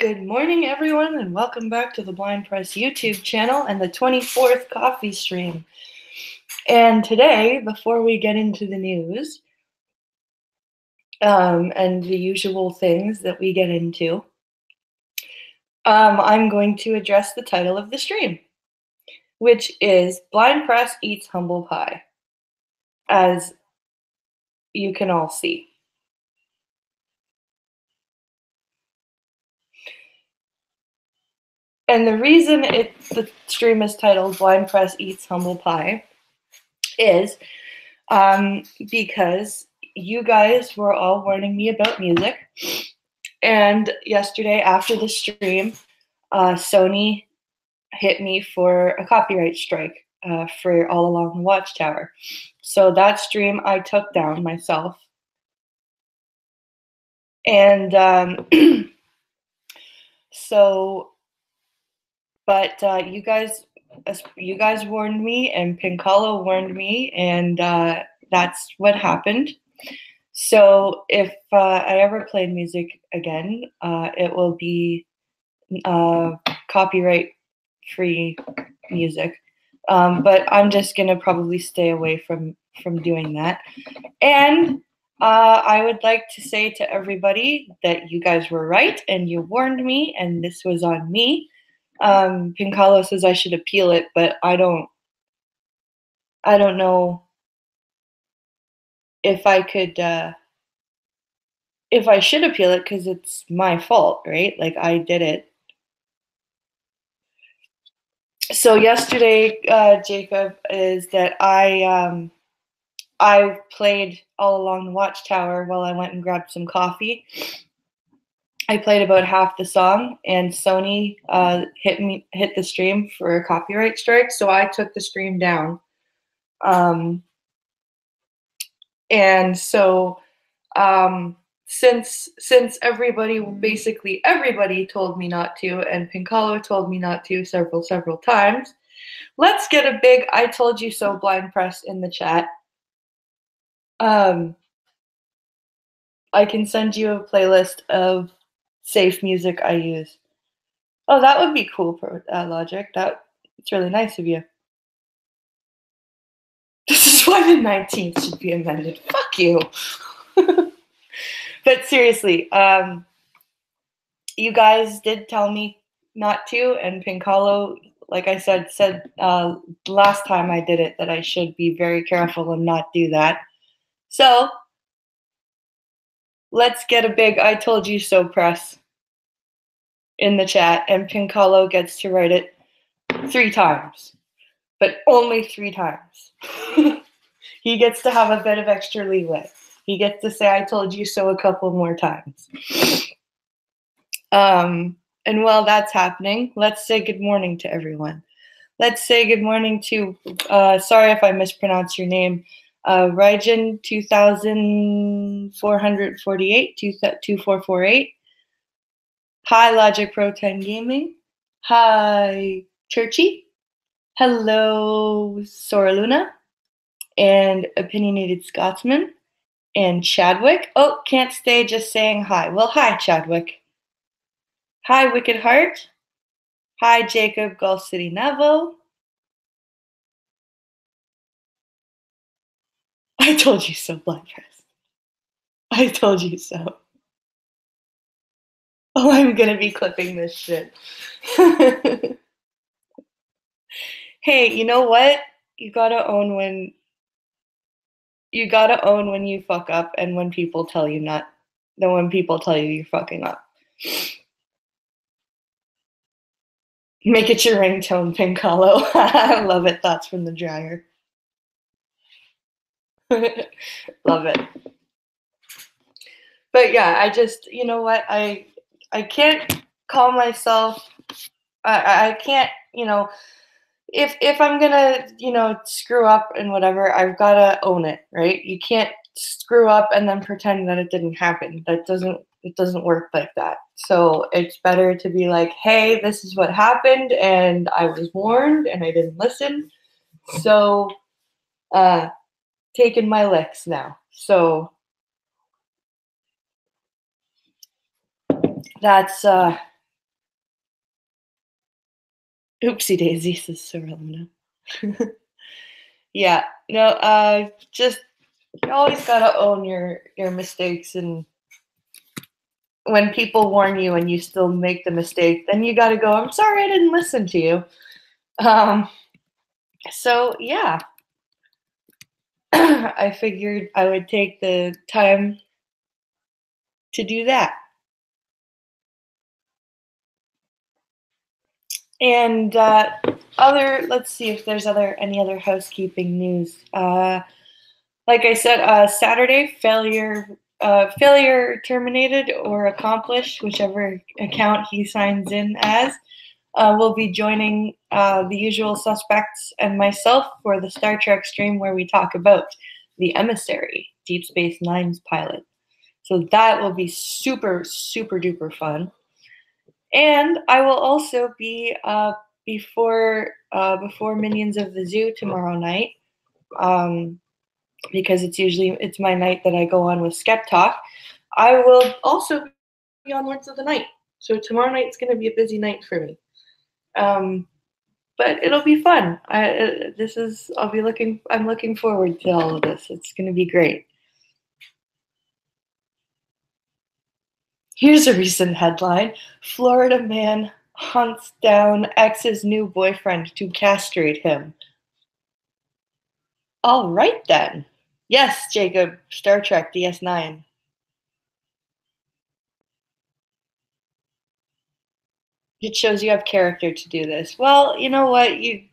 Good morning, everyone, and welcome back to the Blind Press YouTube channel and the 24th coffee stream. And today, before we get into the news and the usual things that we get into, I'm going to address the title of the stream, which is Blind Press Eats Humble Pie, as you can all see. And the reason the stream is titled Blind Press Eats Humble Pie is because you guys were all warning me about music. And yesterday after the stream, Sony hit me for a copyright strike for All Along the Watchtower. So that stream I took down myself. And but you guys warned me, and Pinkalo warned me, and that's what happened. So if I ever play music again, it will be copyright-free music. But I'm just gonna probably stay away from doing that. And I would like to say to everybody that you guys were right, and you warned me, and this was on me. Pinkalo says I should appeal it, but I don't know if I could, if I should appeal it, because it's my fault, right? Like, I did it. So yesterday, Jacob, is that I played All Along the Watchtower while I went and grabbed some coffee. I played about half the song, and Sony hit the stream for a copyright strike, so I took the stream down. And so since basically everybody told me not to, and Pinkalo told me not to several times, let's get a big I told you so blind press in the chat. I can send you a playlist of safe music I use. Oh, that would be cool, Logic. It's really nice of you. This is why the 19th should be amended. Fuck you. But seriously, you guys did tell me not to, and Pinkalo, like I said last time I did it that I should be very careful and not do that. So let's get a big I told you so press in the chat, and Pinkalo gets to write it 3 times, but only 3 times. He gets to have a bit of extra leeway. He gets to say I told you so a couple more times. And while that's happening, let's say good morning to everyone. Let's say good morning to, sorry if I mispronounce your name, Raijin 2448, 2448. Hi, Logic Pro 10 Gaming. Hi, Churchy. Hello, Sora Luna. And Opinionated Scotsman. And Chadwick. Oh, can't stay just saying hi. Well, hi, Chadwick. Hi, Wicked Heart. Hi, Jacob Gulf City Nevo. I told you so, Blind Press. I told you so. Oh, I'm gonna be clipping this shit. Hey, you know what? You gotta own when you fuck up, and when people tell you not, then when people tell you you're fucking up. Make it your ringtone, Pinkalo. I love it. Thoughts from the dryer. Love it. But yeah, I just, you know what? I can't call myself. I can't, if I'm gonna, screw up and whatever, I've gotta own it, right? You can't screw up and then pretend that it didn't happen. It doesn't work like that. So it's better to be like, hey, this is what happened, and I was warned, and I didn't listen. So, taking my licks now. So that's Oopsie daisy, says Sorelina. Yeah, no, just you always gotta own your mistakes, and when people warn you and you still make the mistake, then you gotta go, I'm sorry I didn't listen to you. Um, so yeah, I figured I would take the time to do that. And let's see if there's any other housekeeping news. Like I said, Saturday, failure terminated or accomplished, whichever account he signs in as, will be joining the usual suspects and myself for the Star Trek stream where we talk about the Emissary, Deep Space Nine's pilot. So that will be super, super duper fun. And I will also be before Minions of the Zoo tomorrow night. Because it's my night that I go on with Skep Talk. I will also be on Lords of the Night. So tomorrow night's going to be a busy night for me. But it'll be fun. I'm looking forward to all of this. It's going to be great. Here's a recent headline. Florida man hunts down ex's new boyfriend to castrate him. All right then. Yes, Jacob, Star Trek DS9. It shows you have character to do this. Well, you know what? You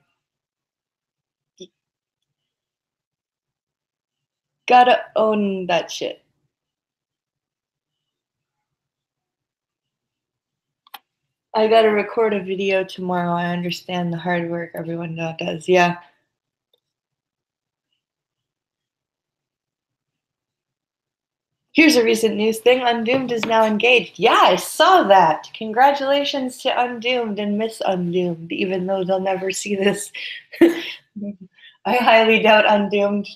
gotta own that shit. I gotta record a video tomorrow. I understand the hard work everyone does. Yeah. Here's a recent news thing. Undoomed is now engaged. Yeah, I saw that. Congratulations to Undoomed and Miss Undoomed, even though they'll never see this. I highly doubt Undoomed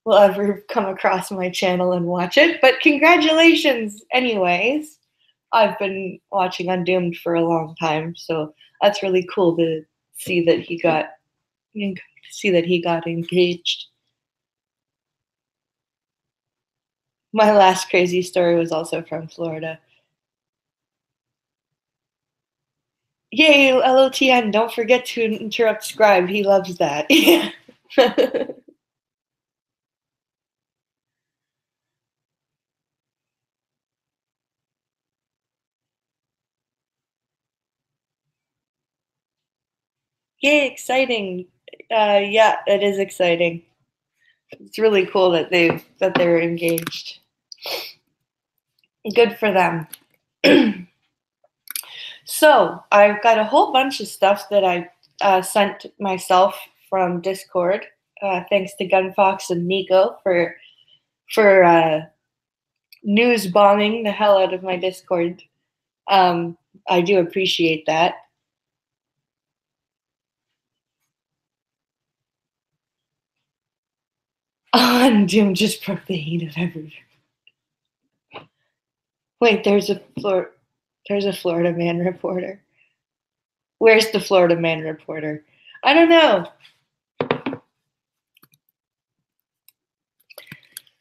will ever come across my channel and watch it, but congratulations anyways. I've been watching Undoomed for a long time, so that's really cool to see that he got engaged. My last crazy story was also from Florida. Yay, LOTN, don't forget to interrupt Scribe. He loves that. Yay, exciting. Yeah, it is exciting. It's really cool that they're engaged. Good for them. So I've got a whole bunch of stuff that I sent myself from Discord. Thanks to Gunfox and Nico for news bombing the hell out of my Discord. I do appreciate that. Oh, and Doom just broke the heat of everything. Wait, there's a Florida Man reporter. Where's the Florida Man reporter? I don't know.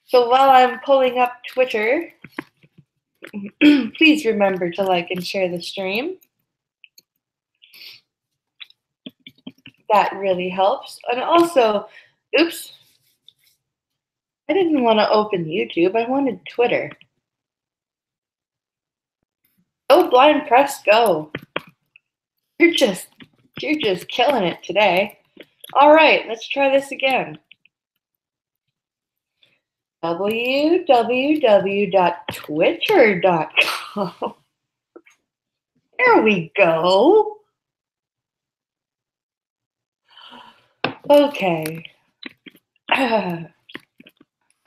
So while I'm pulling up Twitter, please remember to like and share the stream. That really helps. And also, oops, I didn't want to open YouTube. I wanted Twitter. Go Blind Press, go. You're just killing it today. All right, let's try this again. www.twitter.com. There we go. Okay.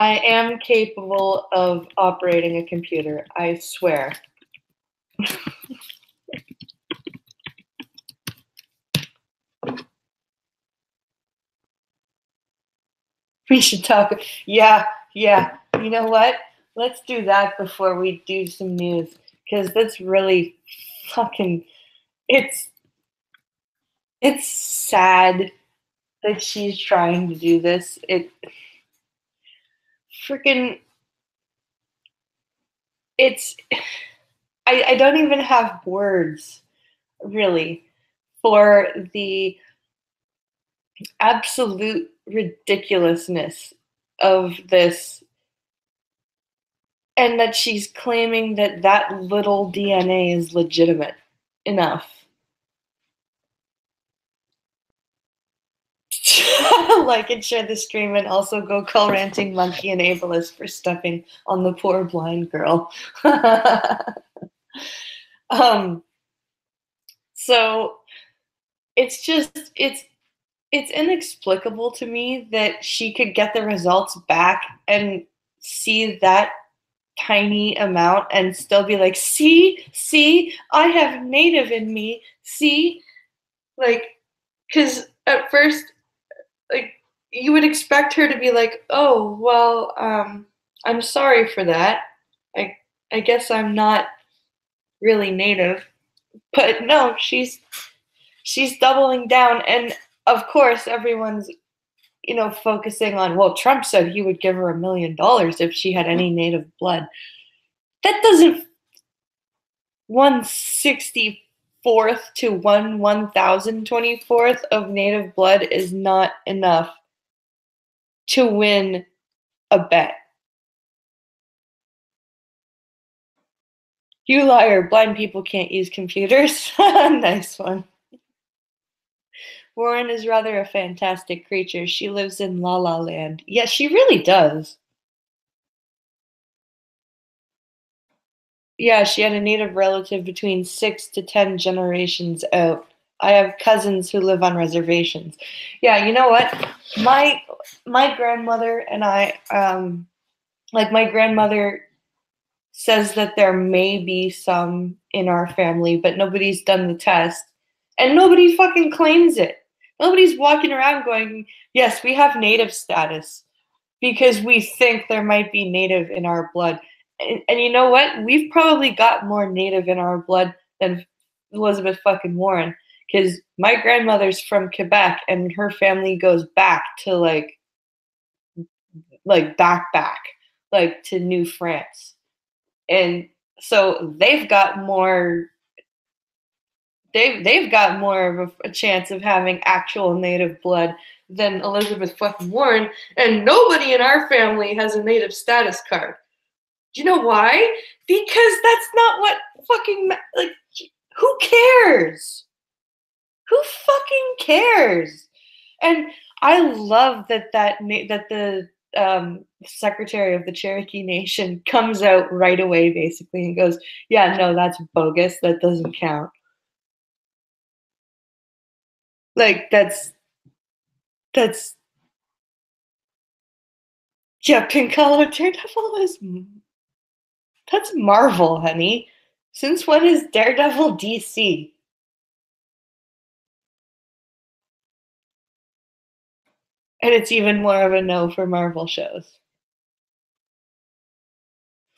I am capable of operating a computer, I swear. We should talk. Yeah. You know what? Let's do that before we do some news, because that's really fucking. It's It's sad that she's trying to do this. It freaking it's I don't even have words really for the absolute ridiculousness of this, and that she's claiming that that little DNA is legitimate enough. Like and share the stream, and also go call Ranting Monkey and Ableist for stepping on the poor blind girl. um, so it's just it's inexplicable to me that she could get the results back and see that tiny amount and still be like, see, I have native in me, see, like, because at first, like, you would expect her to be like, oh, well, I'm sorry for that. I, I guess I'm not really native, but no, she's doubling down, and of course, everyone's focusing on, well, Trump said he would give her $1 million if she had any native blood. That doesn't 1/64th to 1/1024th of native blood is not enough to win a bet. You liar, blind people can't use computers. Nice one. Warren is rather a fantastic creature. She lives in La La Land. Yes, she really does. Yeah, she had a native relative between 6 to 10 generations out. I have cousins who live on reservations. Yeah, you know what? My grandmother and I, like my grandmother says that there may be some in our family, but nobody's done the test, and nobody fucking claims it. Nobody's walking around going, "Yes, we have native status," because we think there might be native in our blood. And you know what? We've probably got more native in our blood than Elizabeth fucking Warren, because my grandmother's from Quebec and her family goes back to back, like to New France. And so they've got more of a chance of having actual native blood than Elizabeth fucking Warren, and nobody in our family has a native status card. Do you know why? Because that's not what fucking, like, who cares? Who fucking cares? And I love that the secretary of the Cherokee Nation comes out right away, basically, and goes, "Yeah, no, that's bogus. That doesn't count." Like that's yeah, Pink Collar Daredevil is that's Marvel, honey. Since when is Daredevil DC? And it's even more of a no for Marvel shows.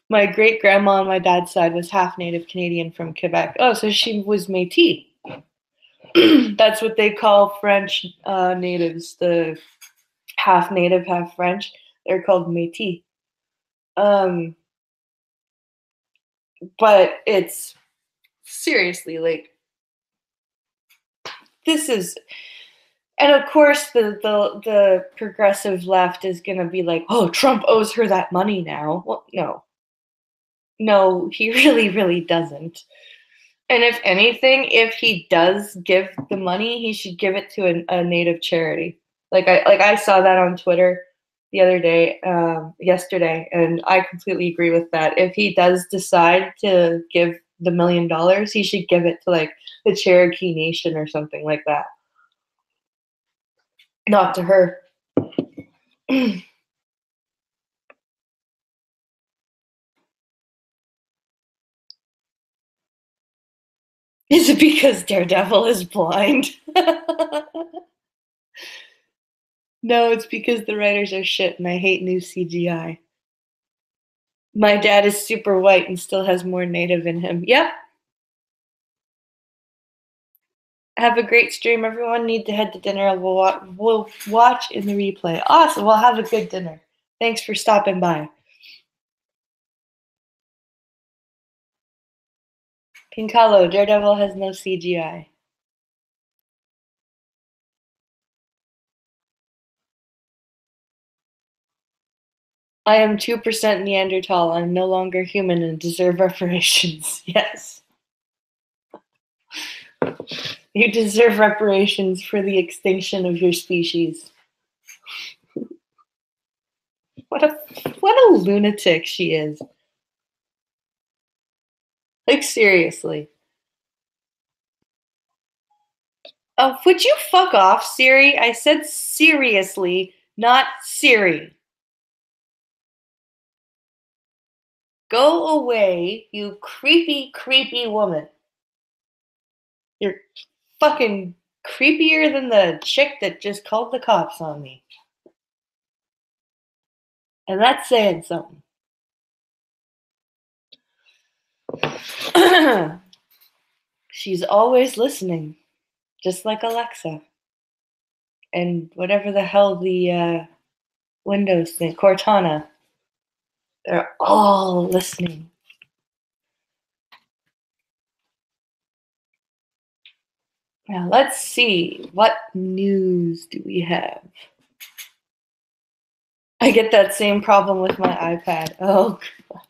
My great grandma on my dad's side was half Native Canadian from Quebec. Oh, so she was Métis. That's what they call French natives, the half native, half French. They're called Métis. Um, but it's seriously like this is, and of course the progressive left is gonna be like, oh, Trump owes her that money now. Well, no, he really doesn't. And if anything, if he does give the money, he should give it to a native charity. I saw that on Twitter the other day, yesterday, and I completely agree with that. If he does decide to give the $1 million, he should give it to like the Cherokee Nation or something like that. Not to her. Is it because Daredevil is blind? No, it's because the writers are shit and I hate new CGI. My dad is super white and still has more native in him. Yep. Have a great stream, everyone. Need to head to dinner. We'll watch in the replay. Awesome. Well, have a good dinner. Thanks for stopping by. Pincalo, Daredevil has no CGI. I am 2% Neanderthal. I'm no longer human and deserve reparations. Yes. You deserve reparations for the extinction of your species. What a lunatic she is. Like, seriously. Oh, would you fuck off, Siri? I said seriously, not Siri. Go away, you creepy, creepy woman. You're fucking creepier than the chick that just called the cops on me. And that's saying something. She's always listening, just like Alexa. And whatever the hell the Windows thing, Cortana. They're all listening. Now let's see, what news do we have? I get that same problem with my iPad. Oh, God.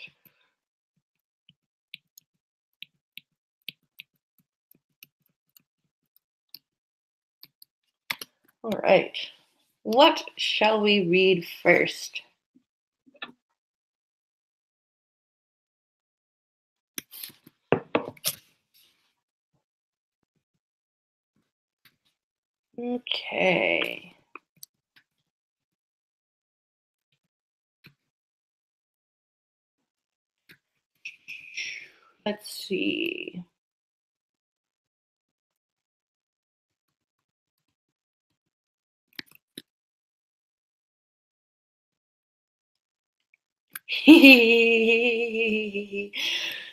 All right. What shall we read first? Okay. Let's see.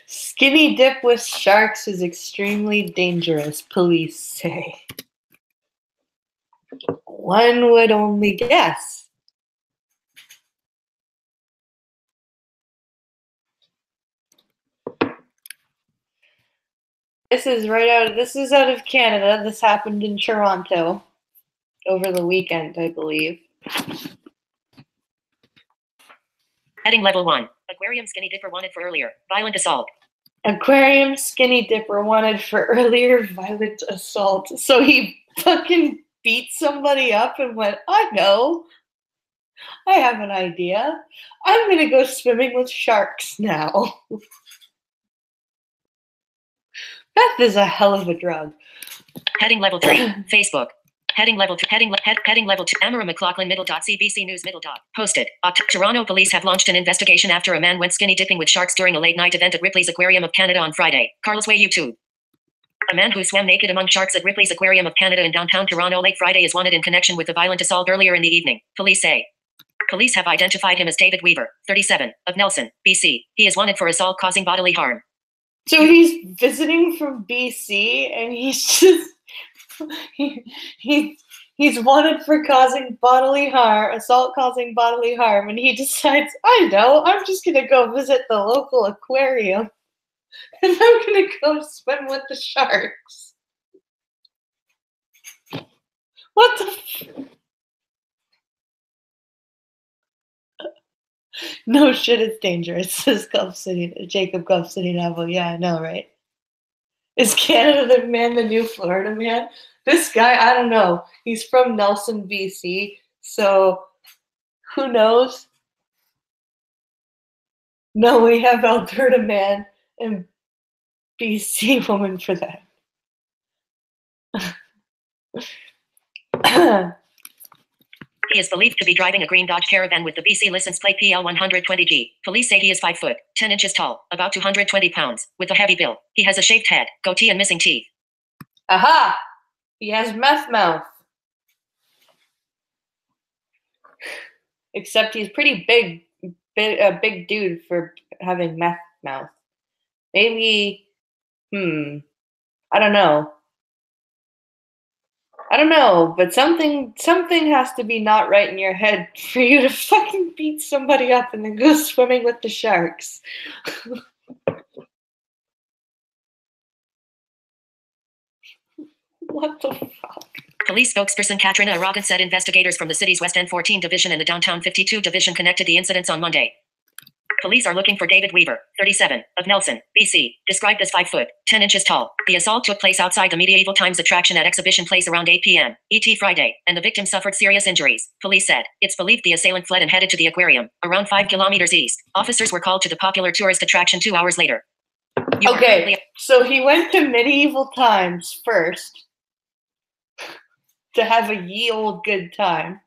Skinny dip with sharks is extremely dangerous, police say. One would only guess. This is out of Canada. This happened in Toronto over the weekend, I believe. Heading level 1. Aquarium skinny dipper wanted for earlier. Violent assault. Aquarium skinny dipper wanted for earlier violent assault. So he fucking beat somebody up and went, I know. I have an idea. I'm going to go swimming with sharks now. Meth is a hell of a drug. Heading level 3. Facebook. Heading level 2. Heading level 2. Amara McLaughlin middle dot CBC News middle dot. Posted. Toronto police have launched an investigation after a man went skinny dipping with sharks during a late night event at Ripley's Aquarium of Canada on Friday. Carsway YouTube. A man who swam naked among sharks at Ripley's Aquarium of Canada in downtown Toronto late Friday is wanted in connection with a violent assault earlier in the evening, police say. Police have identified him as David Weaver, 37, of Nelson, BC. He is wanted for assault causing bodily harm. So he's visiting from BC and he's just he's wanted for causing bodily harm, assault causing bodily harm, and he decides, I know, I'm just gonna go visit the local aquarium and I'm gonna go swim with the sharks. What the No shit, it's dangerous, says Jacob Gulf City Novel. Yeah, I know, right? Is Canada the man the new Florida man? This guy, I don't know. He's from Nelson, BC, so who knows? No, we have Alberta man and BC woman for that. He is believed to be driving a green Dodge Caravan with the BC license plate PL120G. Police say he is 5 foot, 10 inches tall, about 220 pounds, with a heavy build. He has a shaved head, goatee and missing teeth. Aha! He has meth mouth. Except he's pretty a big dude for having meth mouth. Maybe, I don't know. I don't know, but something has to be not right in your head for you to fucking beat somebody up and then go swimming with the sharks. What the fuck? Police spokesperson Katrina Aragon said investigators from the city's West End 14 Division and the Downtown 52 Division connected the incidents on Monday. Police are looking for David Weaver, 37, of Nelson, BC, described as 5 foot, 10 inches tall. The assault took place outside the Medieval Times attraction at Exhibition Place around 8 p.m. ET Friday, and the victim suffered serious injuries. Police said it's believed the assailant fled and headed to the aquarium, around 5 kilometers east. Officers were called to the popular tourist attraction 2 hours later. Okay, so he went to Medieval Times first to have a ye old good time,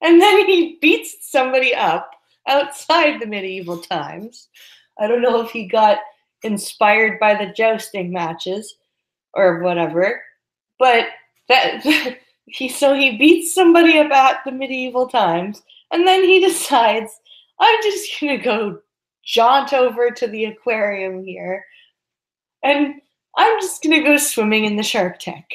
and then he beats somebody up outside the Medieval Times. I don't know if he got inspired by the jousting matches or whatever, but he beats somebody up at the Medieval Times, and then he decides, I'm just gonna go jaunt over to the aquarium here, and I'm just gonna go swimming in the shark tank.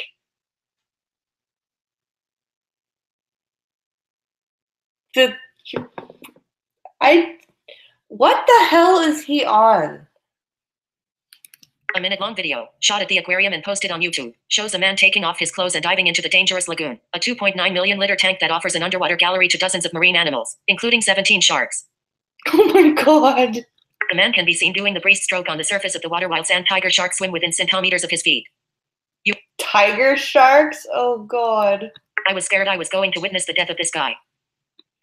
What the hell is he on? A minute-long video, shot at the aquarium and posted on YouTube, shows a man taking off his clothes and diving into the dangerous lagoon, a 2.9 million liter tank that offers an underwater gallery to dozens of marine animals, including 17 sharks. Oh my god. The man can be seen doing the breaststroke on the surface of the water while sand tiger sharks swim within centimeters of his feet. Tiger sharks? Oh god. I was scared I was going to witness the death of this guy.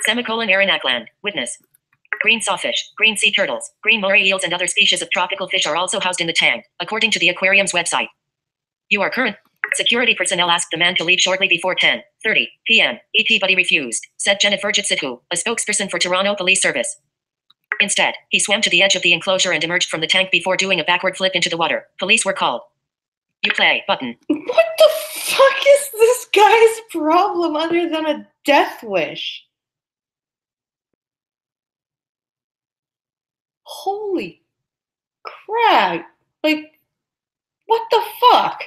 Aaron Ackland, witness. Green sawfish, green sea turtles, green moray eels and other species of tropical fish are also housed in the tank, according to the aquarium's website. You are current. Security personnel asked the man to leave shortly before 10:30 p.m. ET, but he refused, said Jennifer Sidhu, a spokesperson for Toronto Police Service. Instead, he swam to the edge of the enclosure and emerged from the tank before doing a backward flip into the water. Police were called. You play button. What the fuck is this guy's problem other than a death wish? Holy crap. Like, what the fuck?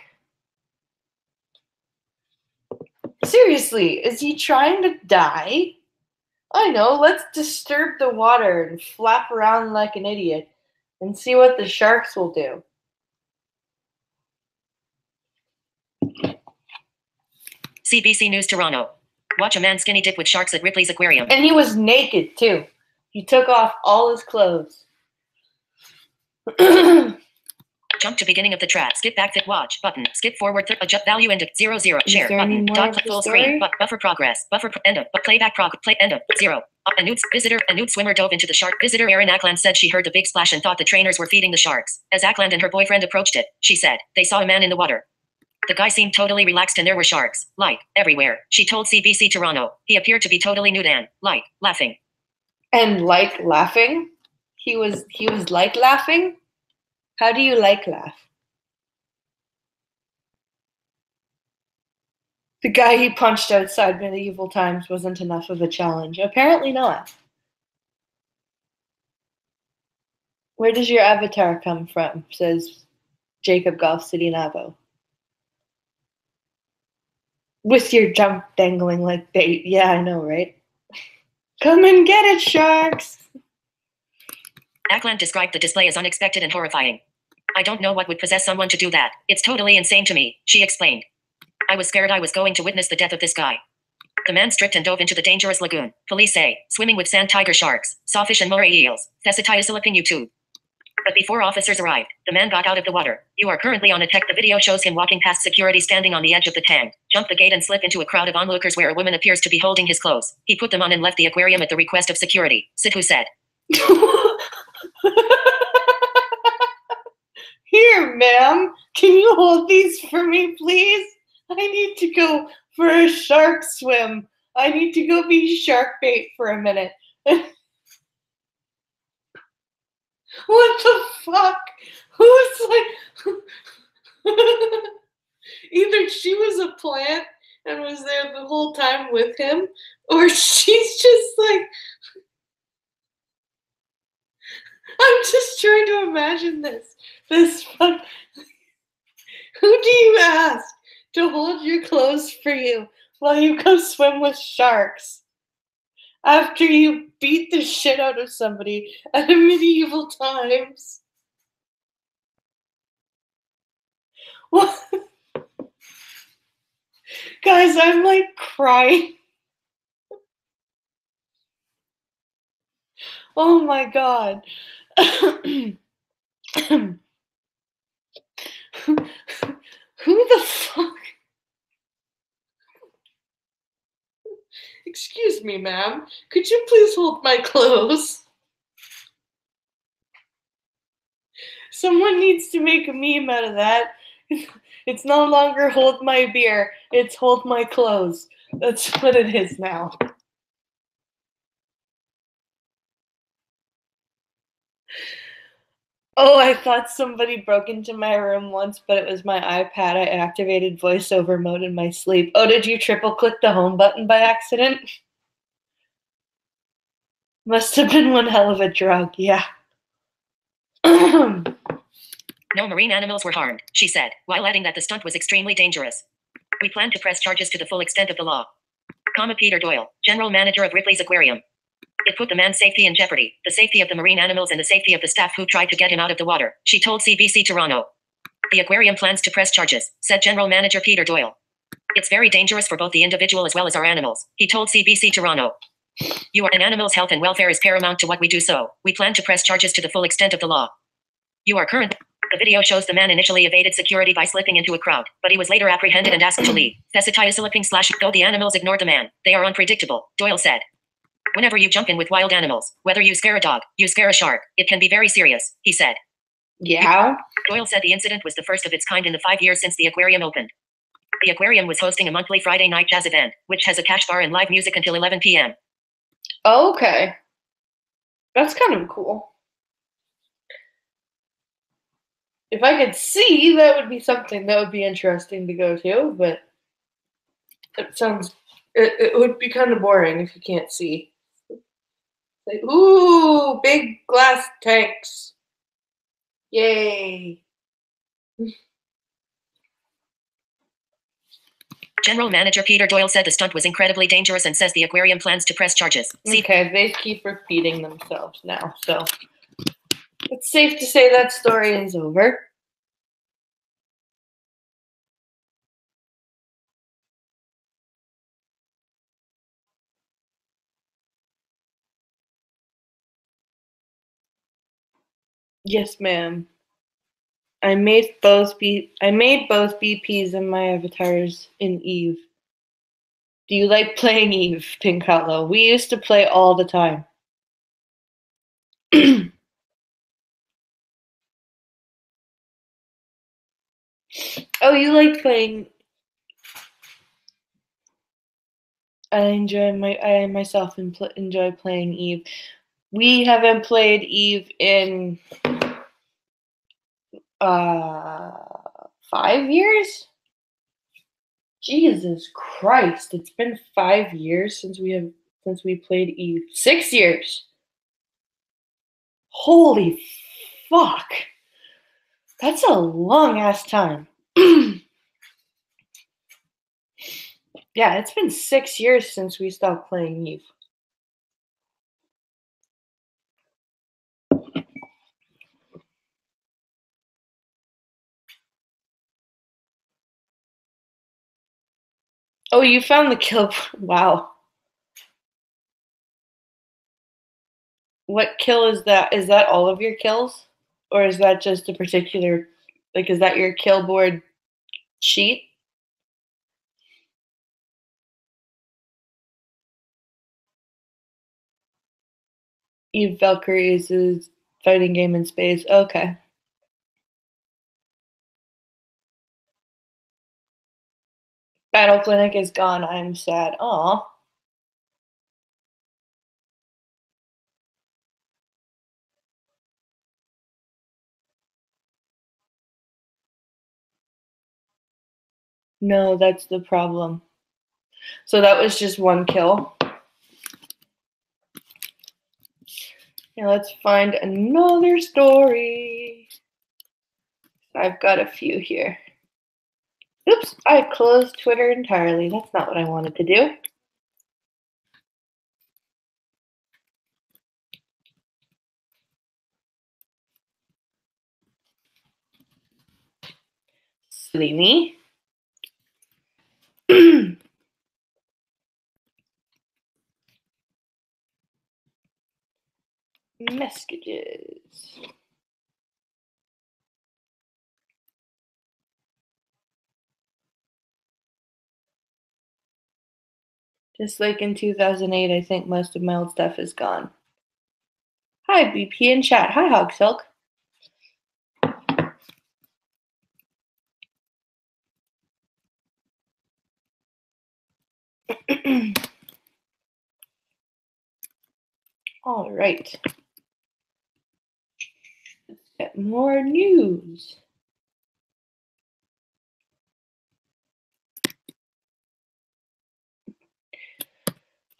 Seriously, is he trying to die? I know, let's disturb the water and flap around like an idiot and see what the sharks will do. CBC News Toronto. Watch a man skinny dip with sharks at Ripley's Aquarium. And he was naked, too. He took off all his clothes. Jump to beginning of the track. Skip back. Watch button. Skip forward. Adjust value end of 0 0. Share button. Dot full screen. Buffer progress. Buffer end of. Playback play end of 0. A nude swimmer dove into the shark. Visitor Erin Ackland said she heard the big splash and thought the trainers were feeding the sharks. As Ackland and her boyfriend approached it, she said they saw a man in the water. The guy seemed totally relaxed and there were sharks, like, everywhere. She told CBC Toronto. He appeared to be totally nude and, like, laughing. And like laughing? He was like laughing? How do you like laugh? The guy he punched outside Medieval Times wasn't enough of a challenge. Apparently not. Where does your avatar come from? Says Jacob Golf City Navo. With your jump dangling like bait. Yeah, I know, right? Come and get it, sharks! Ackland described the display as unexpected and horrifying. I don't know what would possess someone to do that. It's totally insane to me, she explained. I was scared I was going to witness the death of this guy. The man stripped and dove into the dangerous lagoon, police say, swimming with sand tiger sharks, sawfish and moray eels, Thesatiasiliping YouTube. But before officers arrived, the man got out of the water. You are currently on a tech. The video shows him walking past security standing on the edge of the tank, jump the gate and slip into a crowd of onlookers where a woman appears to be holding his clothes. He put them on and left the aquarium at the request of security, Sidhu said. Here, ma'am, can you hold these for me, please? I need to go for a shark swim. I need to go be shark bait for a minute. What the fuck? Who's like... Either she was a plant and was there the whole time with him, or she's just like... I'm just trying to imagine this. Who do you ask to hold your clothes for you while you go swim with sharks after you beat the shit out of somebody at a medieval times. What? Guys, I'm like crying. Oh my god. Who the fuck? Excuse me, ma'am. Could you please hold my clothes? Someone needs to make a meme out of that. It's no longer hold my beer, it's hold my clothes. That's what it is now. Oh, I thought somebody broke into my room once, but it was my iPad. I activated voiceover mode in my sleep. Oh, did you triple click the home button by accident? Must have been one hell of a drug, yeah. No marine animals were harmed, she said, while adding that the stunt was extremely dangerous. We plan to press charges to the full extent of the law. Peter Doyle, general manager of Ripley's Aquarium. It put the man's safety in jeopardy, the safety of the marine animals and the safety of the staff who tried to get him out of the water, she told CBC Toronto. The aquarium plans to press charges, said general manager Peter Doyle. It's very dangerous for both the individual as well as our animals, he told CBC Toronto. An animal's health and welfare is paramount to what we do, so we plan to press charges to the full extent of the law. The video shows the man initially evaded security by slipping into a crowd, but he was later apprehended and asked to leave. Though the animals ignored the man, they are unpredictable, Doyle said. Whenever you jump in with wild animals, whether you scare a dog, you scare a shark, it can be very serious, he said. Yeah. Doyle said the incident was the first of its kind in the 5 years since the aquarium opened. The aquarium was hosting a monthly Friday night jazz event, which has a cash bar and live music until 11 p.m. Okay. That's kind of cool. If I could see, that would be something that would be interesting to go to, but it would be kind of boring if you can't see. Like, ooh, big glass tanks. Yay. General manager Peter Doyle said the stunt was incredibly dangerous and says the aquarium plans to press charges. Okay, they keep repeating themselves now, so it's safe to say that story is over. Yes, ma'am. I made both BPs in my avatars in Eve. Do you like playing Eve, Pink Hollow? We used to play all the time. Oh, you like playing? I myself enjoy playing Eve. We haven't played Eve in 5 years. Jesus Christ! It's been 5 years since we played Eve. 6 years. Holy fuck! That's a long ass time. Yeah, it's been 6 years since we stopped playing Eve. Oh, you found the kill. Wow. What kill is that? Is that all of your kills? Or is that just a particular, like, is that your kill board sheet? Eve Valkyries is fighting game in space. Okay. Battle Clinic is gone. I'm sad. Aw. No, that's the problem. So that was just one kill. Yeah, let's find another story. I've got a few here. Oops, I closed Twitter entirely. That's not what I wanted to do. Silly me. Messages. Just like in 2008, I think most of my old stuff is gone. Hi, BP in chat. Hi, Hog Silk. All right. Let's get more news.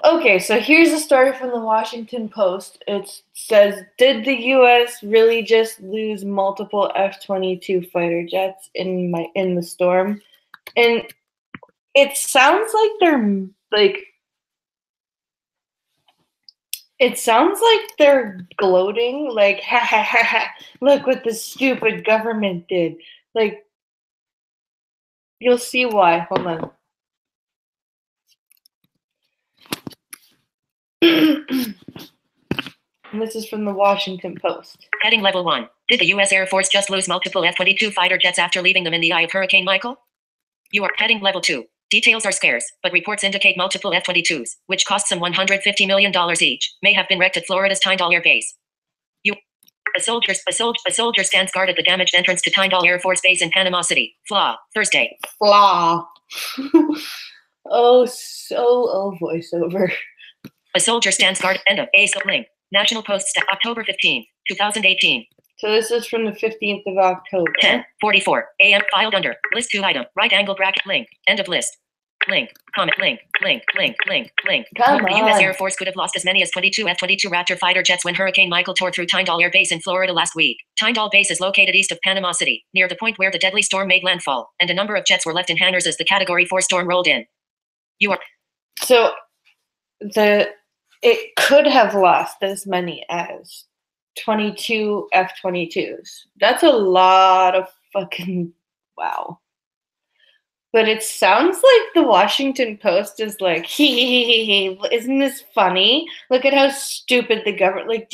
Okay, so here's a story from the Washington Post. It says, did the U.S. really just lose multiple F-22 fighter jets in the storm? And it sounds like they're gloating, like, ha ha ha ha, look what the stupid government did. Like, you'll see why. Hold on. And this is from the Washington Post. Heading Level 1. Did the U.S. Air Force just lose multiple F-22 fighter jets after leaving them in the eye of Hurricane Michael? You are heading Level 2. Details are scarce, but reports indicate multiple F-22s, which cost some $150 million each, may have been wrecked at Florida's Tyndall Air Base. A soldier stands guard at the damaged entrance to Tyndall Air Force Base in Panama City, Thursday. Voiceover. A soldier stands guard. End of base link. National Post, October 15, 2018. So this is from the 15th of October. 10:44 a.m. Filed under list 2 item right angle bracket link. End of list. Link. Comment. Link. Come The on. U.S. Air Force could have lost as many as 22 F-22 Raptor fighter jets when Hurricane Michael tore through Tyndall Air Base in Florida last week. Tyndall Base is located east of Panama City, near the point where the deadly storm made landfall, and a number of jets were left in hangars as the Category 4 storm rolled in. So it could have lost as many as 22 F-22s. That's a lot of fucking wow. But it sounds like the Washington Post is like, hee, isn't this funny? Look at how stupid the government, like,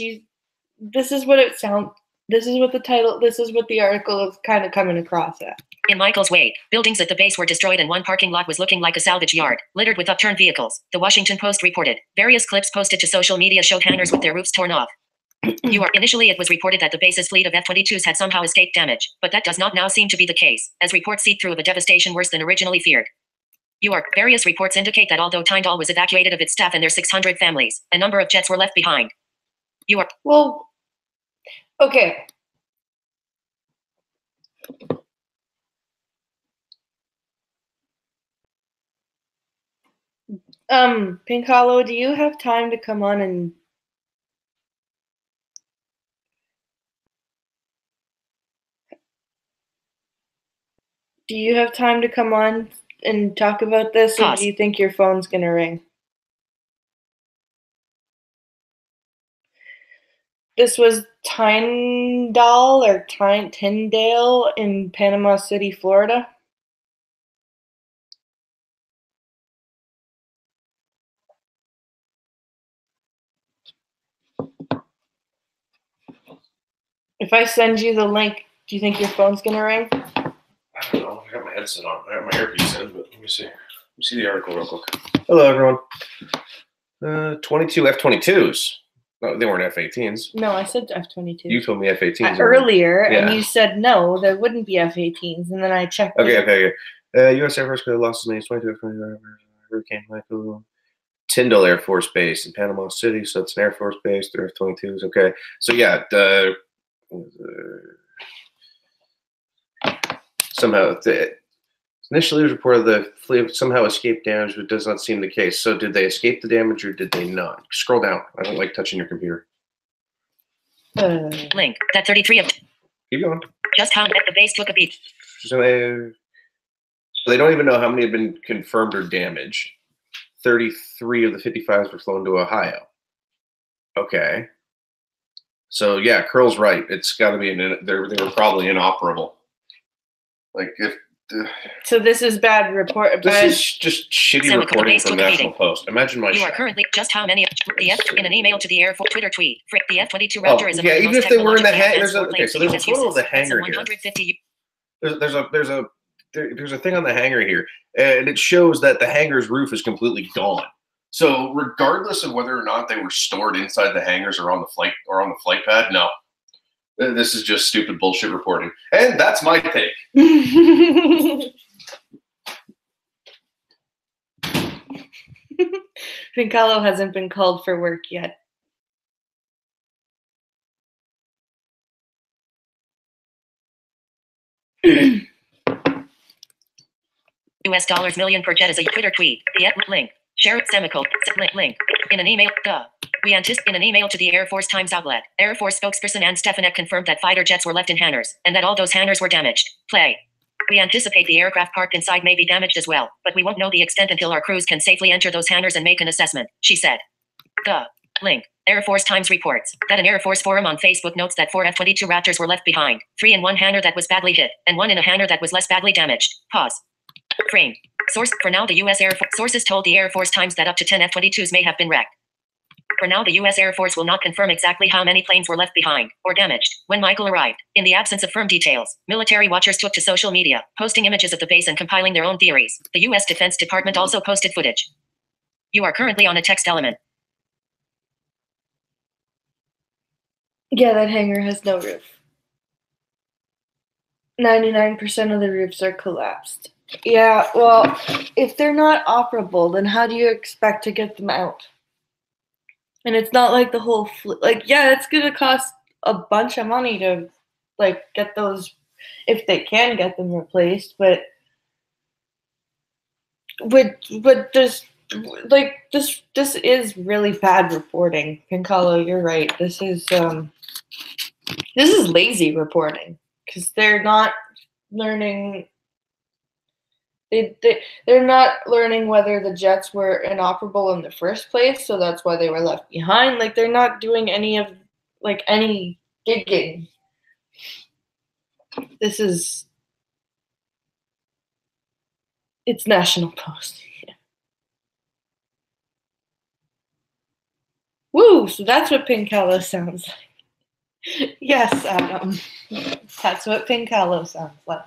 this is what it sounds, this is what the title, this is what the article is kind of coming across at. In Michael's wake, buildings at the base were destroyed and one parking lot was looking like a salvage yard, littered with upturned vehicles, the Washington Post reported. Various clips posted to social media showed hangars with their roofs torn off. Initially, it was reported that the base's fleet of F-22s had somehow escaped damage, but that does not now seem to be the case, as reports seep through of a devastation worse than originally feared. Various reports indicate that although Tyndall was evacuated of its staff and their 600 families, a number of jets were left behind. Well, okay. Pink Hollow, do you have time to come on and talk about this, or do you think your phone's gonna ring? This was Tyndall or Tyndale in Panama City, Florida. If I send you the link, do you think your phone's gonna ring? I don't know. I got my headset on. I got my earpiece in, but let me see. Let me see the article real quick. Hello, everyone. 22 F-22s. No, they weren't F-18s. No, I said F-22. You told me F-18s earlier, yeah. And you said no, there wouldn't be F-18s, and then I checked. Okay. U.S. Air Force could have lost as many as 22 F-22 Hurricane Michael. Tyndall Air Force Base in Panama City, so it's an Air Force base. They're F-22s. Okay, so yeah, somehow initially it was reported the fleet somehow escaped damage, but it does not seem the case. So did they escape the damage or did they not? Scroll down. I don't like touching your computer. Link. That 33 of. Keep going. Just how at the base took a beat. They don't even know how many have been confirmed or damaged. 33 of the 55s were flown to Ohio. Okay. So yeah, Curl's right. It's got to be they were probably inoperable. Like if. So this is bad report. This is just shitty reporting from National Post. Imagine my. You are currently just how many the F in an email to the Air Force Twitter tweet. The F-22 Raptor is yeah, even if they were in the hangar. Okay, so there's a photo of the hangar here. There's a thing on the hangar here, and it shows that the hangar's roof is completely gone. So regardless of whether or not they were stored inside the hangars or on the flight pad, no. This is just stupid bullshit reporting. And that's my take. Pincalo hasn't been called for work yet. US dollars million per jet is a Twitter tweet. The link. Share it semicolon. Link. In an email. In an email to the Air Force Times outlet, Air Force spokesperson Ann Stefanek confirmed that fighter jets were left in hangars, and that all those hangars were damaged. Play. We anticipate the aircraft parked inside may be damaged as well, but we won't know the extent until our crews can safely enter those hangars and make an assessment, she said. Link. Air Force Times reports that an Air Force forum on Facebook notes that 4 F-22 Raptors were left behind, 3 in one hangar that was badly hit, and 1 in a hangar that was less badly damaged. Pause. Frame. Source. For now, the U.S. Air Force sources told the Air Force Times that up to 10 F-22s may have been wrecked. For now, the U.S. Air Force will not confirm exactly how many planes were left behind or damaged when Michael arrived. In the absence of firm details, military watchers took to social media, posting images of the base and compiling their own theories. The U.S. Defense Department also posted footage. You are currently on a text element. Yeah, that hangar has no roof. 99% of the roofs are collapsed. Yeah, well, if they're not operable, then how do you expect to get them out? And it's not like the whole yeah, it's gonna cost a bunch of money to get those, if they can get them replaced. But this is really bad reporting. Pincalo, you're right. This is lazy reporting because they're not learning. They're not learning whether the jets were inoperable in the first place, so that's why they were left behind. They're not doing any digging. It's National Post. Yeah. Woo! So that's what Pincalo sounds like. Yes, Adam. That's what Pincalo sounds like.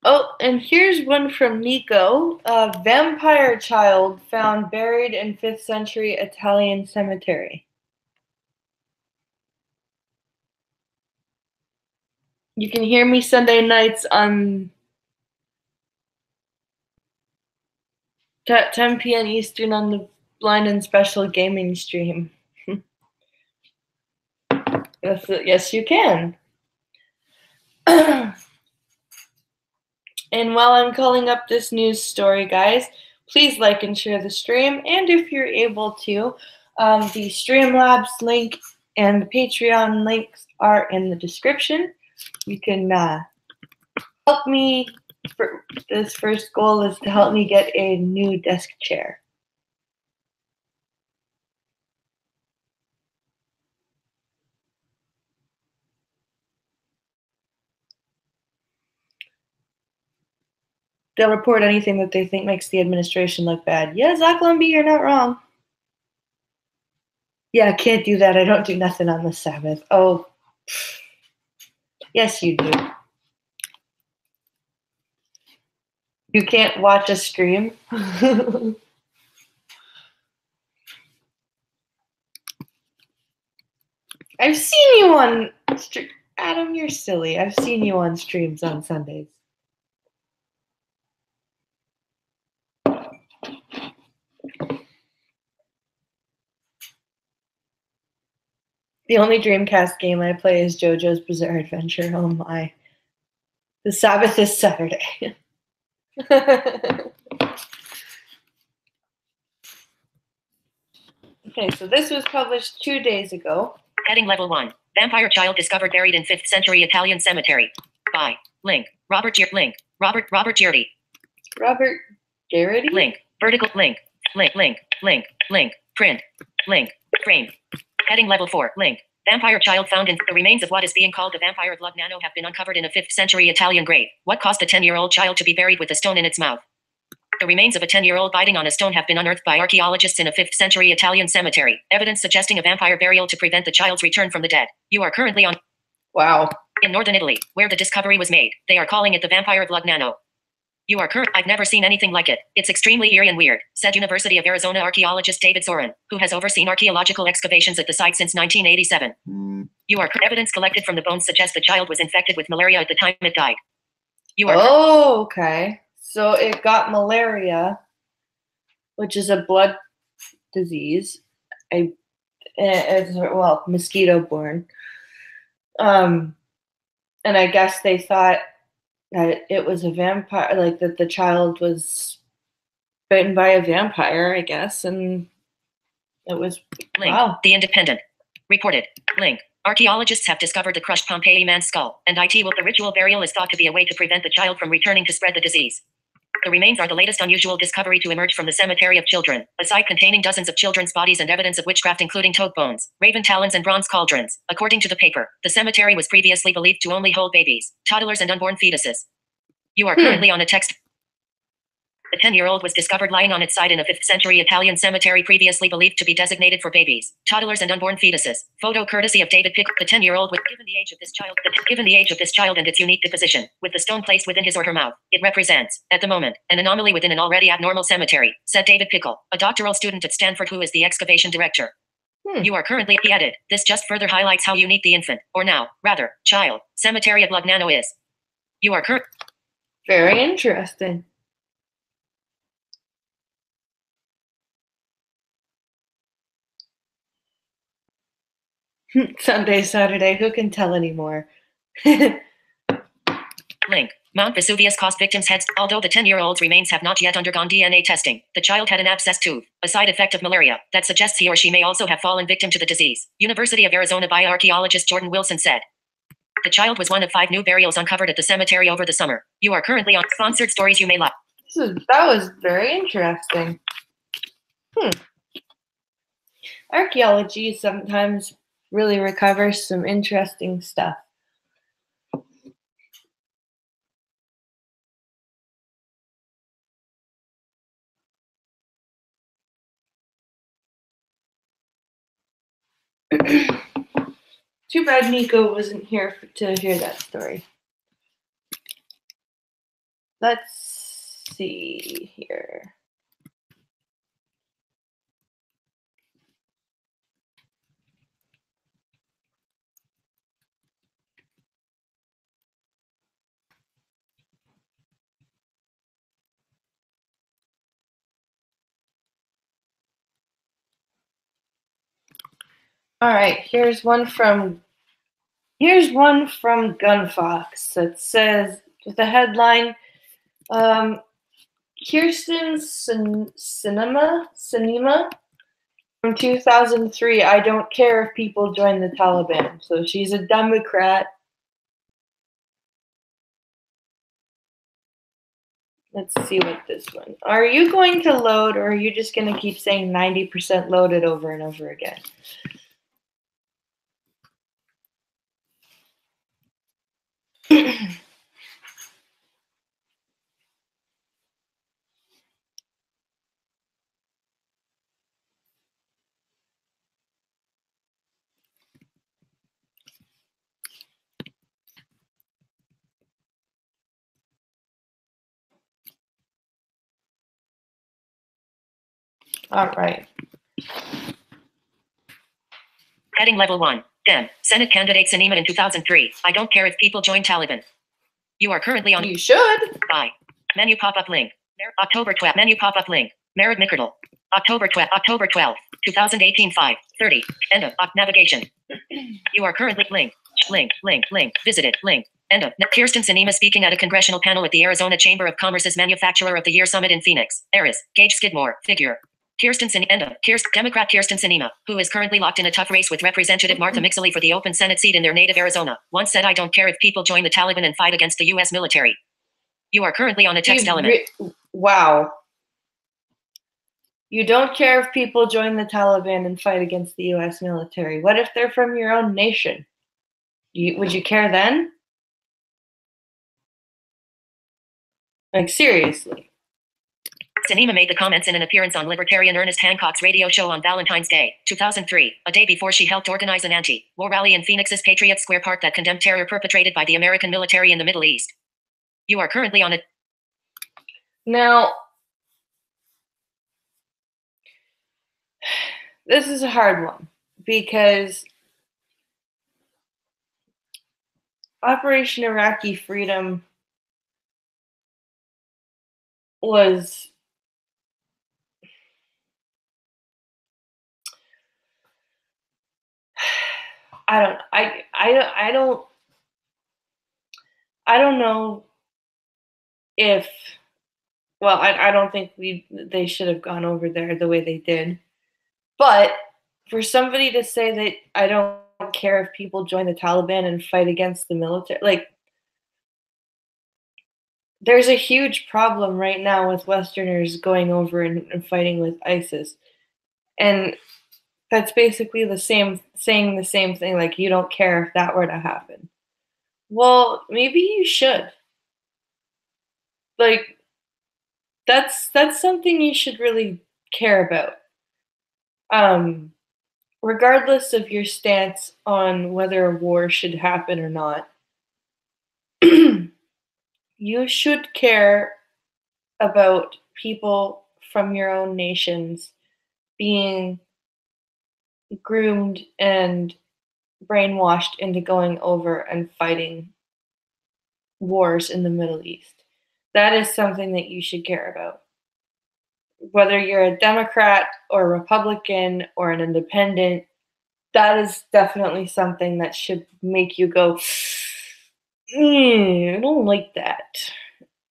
Oh, and here's one from Nico. A vampire child found buried in 5th century Italian cemetery. You can hear me Sunday nights on 10 p.m. Eastern on the Blind and Special gaming stream. Yes, you can. And while I'm calling up this news story, guys, please like and share the stream. And if you're able to, the Streamlabs link and the Patreon links are in the description. You can help me. This first goal is to help me get a new desk chair. They'll report anything that they think makes the administration look bad. Yeah, Zach Lumby, you're not wrong. Yeah, I can't do that. I don't do nothing on the Sabbath. Oh, yes, you do. You can't watch a stream? I've seen you on Adam, you're silly. I've seen you on streams on Sundays. The only Dreamcast game I play is JoJo's Bizarre Adventure. Oh my. The Sabbath is Saturday. Okay, so this was published 2 days ago. Heading level 1. Vampire child discovered buried in 5th century Italian cemetery. By link. Robert Girardi. Robert Garrity? Link. Vertical link. Link. Print. Link. Frame. Heading level 4. Link. Vampire child found in the remains of what is being called the vampire of Lugnano have been uncovered in a 5th century Italian grave. What caused a 10-year-old child to be buried with a stone in its mouth? The remains of a 10-year-old biting on a stone have been unearthed by archaeologists in a 5th century Italian cemetery. Evidence suggesting a vampire burial to prevent the child's return from the dead. You are currently on Wow. in northern Italy, where the discovery was made. They are calling it the vampire of Lugnano. You are I've never seen anything like it. It's extremely eerie and weird, said University of Arizona archaeologist David Soren, who has overseen archaeological excavations at the site since 1987. You are evidence collected from the bones suggests the child was infected with malaria at the time it died. You are Oh, okay. So it got malaria, which is a blood disease. It's, well, mosquito-borne. And I guess they thought that it was a vampire, like that the child was bitten by a vampire, I guess, and it was, link. wow. The Independent reported link. Archaeologists have discovered the crushed Pompeii man's skull, and the ritual burial is thought to be a way to prevent the child from returning to spread the disease. The remains are the latest unusual discovery to emerge from the cemetery of children, a site containing dozens of children's bodies and evidence of witchcraft including toad bones, raven talons and bronze cauldrons. According to the paper, the cemetery was previously believed to only hold babies, toddlers and unborn fetuses. You are currently on a text. The 10-year-old was discovered lying on its side in a 5th century Italian cemetery previously believed to be designated for babies, toddlers and unborn fetuses. Photo courtesy of David Pick. The 10-year-old was given the age of this child and its unique deposition, with the stone placed within his or her mouth. It represents, at the moment, an anomaly within an already abnormal cemetery, said David Pickle, a doctoral student at Stanford who is the excavation director. You are currently, he added, this just further highlights how unique the infant, or now, rather, child, cemetery of Lugnano is. You are Very interesting. Sunday, Saturday, who can tell anymore? Link. Mount Vesuvius caused victims' heads. Although the 10-year-old's remains have not yet undergone DNA testing, the child had an abscessed tooth, a side effect of malaria, that suggests he or she may also have fallen victim to the disease. University of Arizona bioarchaeologist Jordan Wilson said. The child was one of 5 new burials uncovered at the cemetery over the summer. You are currently on sponsored stories you may love. That was very interesting. Archaeology sometimes really recovers some interesting stuff. Too bad Nico wasn't here to hear that story. Let's see here. All right, here's one from Gunfox that says, with the headline, Kirsten Sinema from 2003, I don't care if people join the Taliban. So she's a Democrat. Let's see what this one. Are you going to load, or are you just going to keep saying 90% loaded over and over again? All right. Heading level 1. Dem. Senate candidate Sinema in 2003. I don't care if people join Taliban. You are currently on. You should. Bye. Menu pop-up link. October 12. Menu pop-up link. Merritt McArdle. October 12. 2018 5:30. End of navigation. You are currently link. Visited link. End of. Kirsten Sinema speaking at a congressional panel at the Arizona Chamber of Commerce's Manufacturer of the Year Summit in Phoenix. Aris. Gage Skidmore. Figure. Democrat Kirsten Sinema, who is currently locked in a tough race with Representative Martha McSally for the open Senate seat in their native Arizona, once said, "I don't care if people join the Taliban and fight against the U.S. military." You are currently on a text element. Wow. You don't care if people join the Taliban and fight against the U.S. military. What if they're from your own nation? Would you care then? Like, seriously. Sinema made the comments in an appearance on libertarian Ernest Hancock's radio show on Valentine's Day, 2003, a day before she helped organize an anti-war rally in Phoenix's Patriot Square Park that condemned terror perpetrated by the American military in the Middle East. You are currently on a... Now, this is a hard one because Operation Iraqi Freedom was I don't know if, well, I don't think they should have gone over there the way they did. But for somebody to say that I don't care if people join the Taliban and fight against the military, like, there's a huge problem right now with Westerners going over and fighting with ISIS. And that's basically saying the same thing, like, you don't care if that were to happen. Well, maybe you should. Like, that's something you should really care about. Regardless of your stance on whether a war should happen or not, you should care about people from your own nations being groomed and brainwashed into going over and fighting wars in the Middle East. That is something that you should care about. Whether you're a Democrat or a Republican or an independent, that is definitely something that should make you go, I don't like that.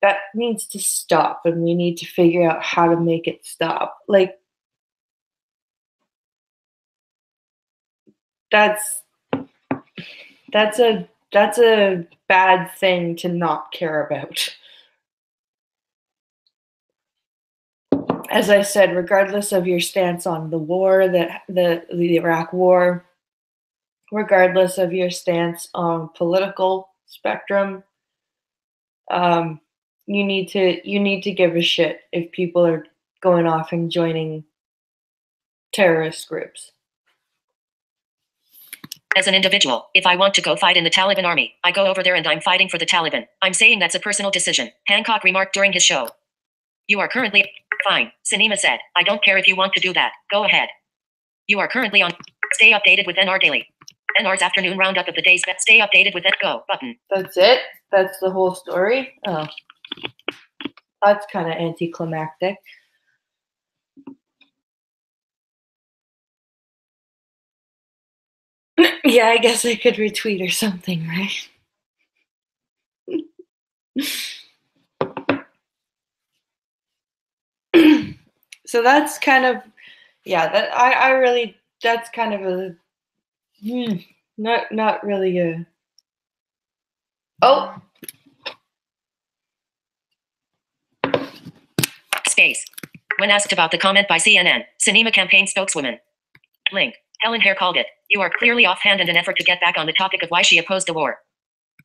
That needs to stop, and we need to figure out how to make it stop. Like, that's a bad thing to not care about. As I said, regardless of your stance on the war, the Iraq War, regardless of your stance on political spectrum, you need to give a shit if people are going off and joining terrorist groups. As an individual, if I want to go fight in the Taliban army, I go over there and I'm fighting for the Taliban. I'm saying that's a personal decision, Hancock remarked during his show. You are currently... Fine, Sinema said. I don't care if you want to do that. Go ahead. You are currently on... Stay updated with NR Daily. NR's afternoon roundup of the days that stay updated with that go button. That's it? That's the whole story? Oh. That's kind of anticlimactic. Yeah, I guess I could retweet or something, right? So that's kind of, yeah, that I really, that's kind of a, not really a, oh. Space. When asked about the comment by CNN, Sinema campaign spokeswoman. Link. Helen Hare called it, "You are clearly offhand in an effort to get back on the topic of why she opposed the war."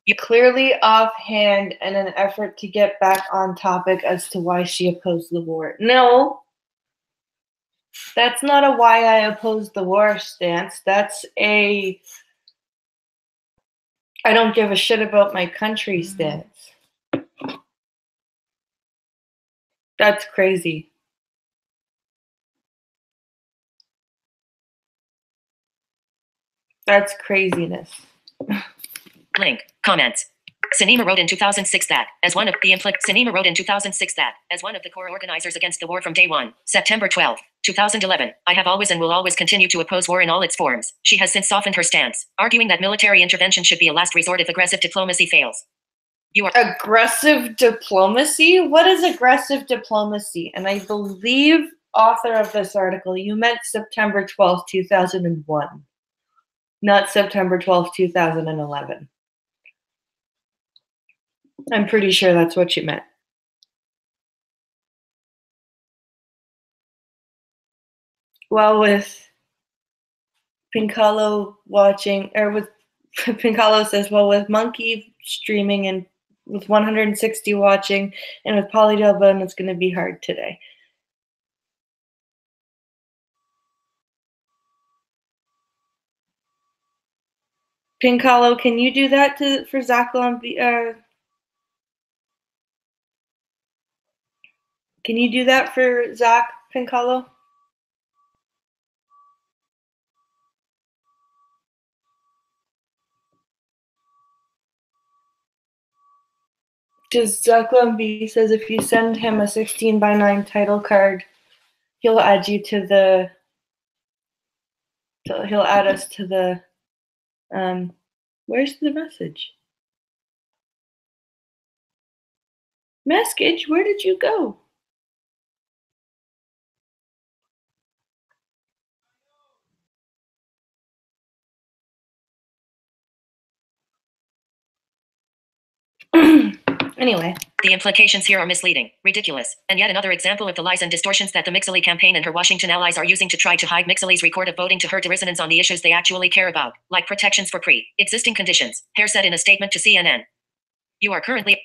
You clearly offhand in an effort to get back on topic as to why she opposed the war. No. That's not a why I oppose the war stance. That's a I don't give a shit about my country stance. That's crazy. That's craziness. Link. Comments. Sinema wrote in 2006 that, as one of the core organizers against the war from day one, September 12, 2011, I have always and will always continue to oppose war in all its forms. She has since softened her stance, arguing that military intervention should be a last resort if aggressive diplomacy fails. You are aggressive diplomacy? What is aggressive diplomacy? And I believe author of this article, you meant September 12th, 2001, not September 12th, 2011. I'm pretty sure that's what you meant. Well, with Pincalo watching, or with Pincalo says, well, with Monkey streaming and with 160 watching and with Polly Delbone, it's going to be hard today. Pincalo, can you do that for Zach can you do that for Zach, Pincalo? Because Zach Lumby says if you send him a 16:9 title card, he'll add you to the. He'll add us to the. Where's the message? Message, where did you go? Anyway. The implications here are misleading, ridiculous, and yet another example of the lies and distortions that the Mixley campaign and her Washington allies are using to try to hide Mixley's record of voting to hurt resonance on the issues they actually care about, like protections for pre-existing conditions, Hare said in a statement to CNN. You are currently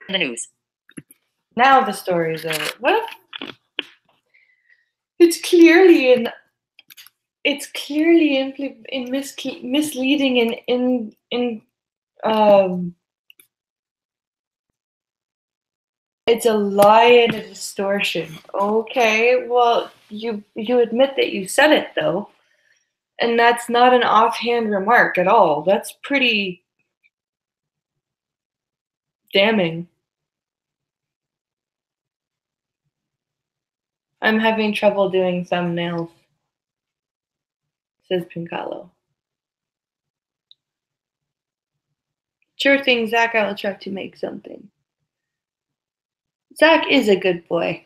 in the news. Now the story is over. What? It's clearly misleading it's a lie and a distortion. Okay, well, you admit that you said it, though. And that's not an offhand remark at all. That's pretty damning. I'm having trouble doing thumbnails, says Pincalo. Sure thing, Zach, I will try to make something. Zach is a good boy.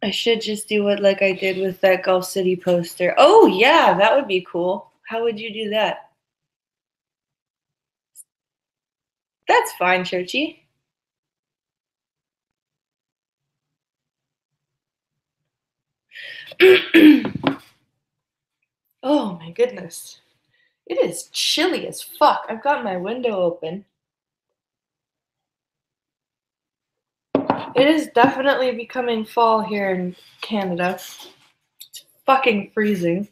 I should just do it like I did with that Gulf City poster. Oh, yeah, that would be cool. How would you do that? That's fine, Churchy. Oh my goodness. It is chilly as fuck. I've got my window open. It is definitely becoming fall here in Canada. It's fucking freezing.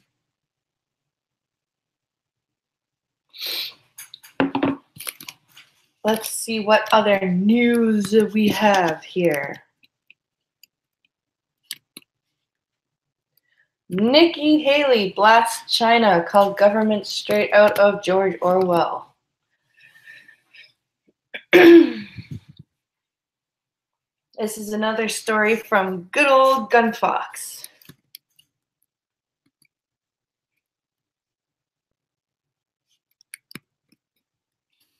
Let's see what other news we have here. Nikki Haley blasts China, called government straight out of George Orwell. This is another story from good old Gunfox.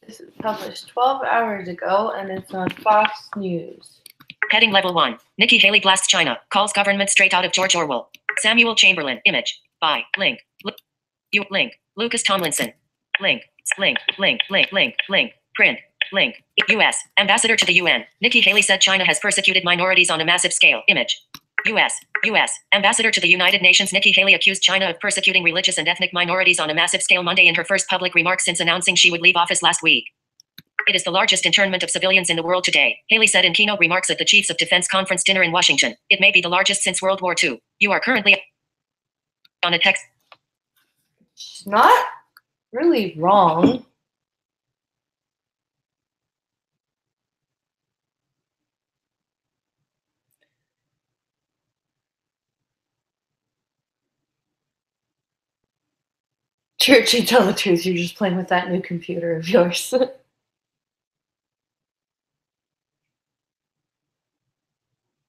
This is published 12 hours ago, and it's on Fox News. Heading Level 1. Nikki Haley blasts China, calls government straight out of George Orwell. Samuel Chamberlain. Image. By. Link. Link. Lucas Tomlinson. Link. Print. Link. U.S. Ambassador to the UN. Nikki Haley said China has persecuted minorities on a massive scale. Image. U.S. Ambassador to the United Nations. Nikki Haley accused China of persecuting religious and ethnic minorities on a massive scale Monday in her first public remarks since announcing she would leave office last week. It is the largest internment of civilians in the world today, Haley said in keynote remarks at the Chiefs of Defense Conference dinner in Washington. It may be the largest since World War II. You are currently on a text. She's not really wrong. Churchy, tell the truth, you're just playing with that new computer of yours.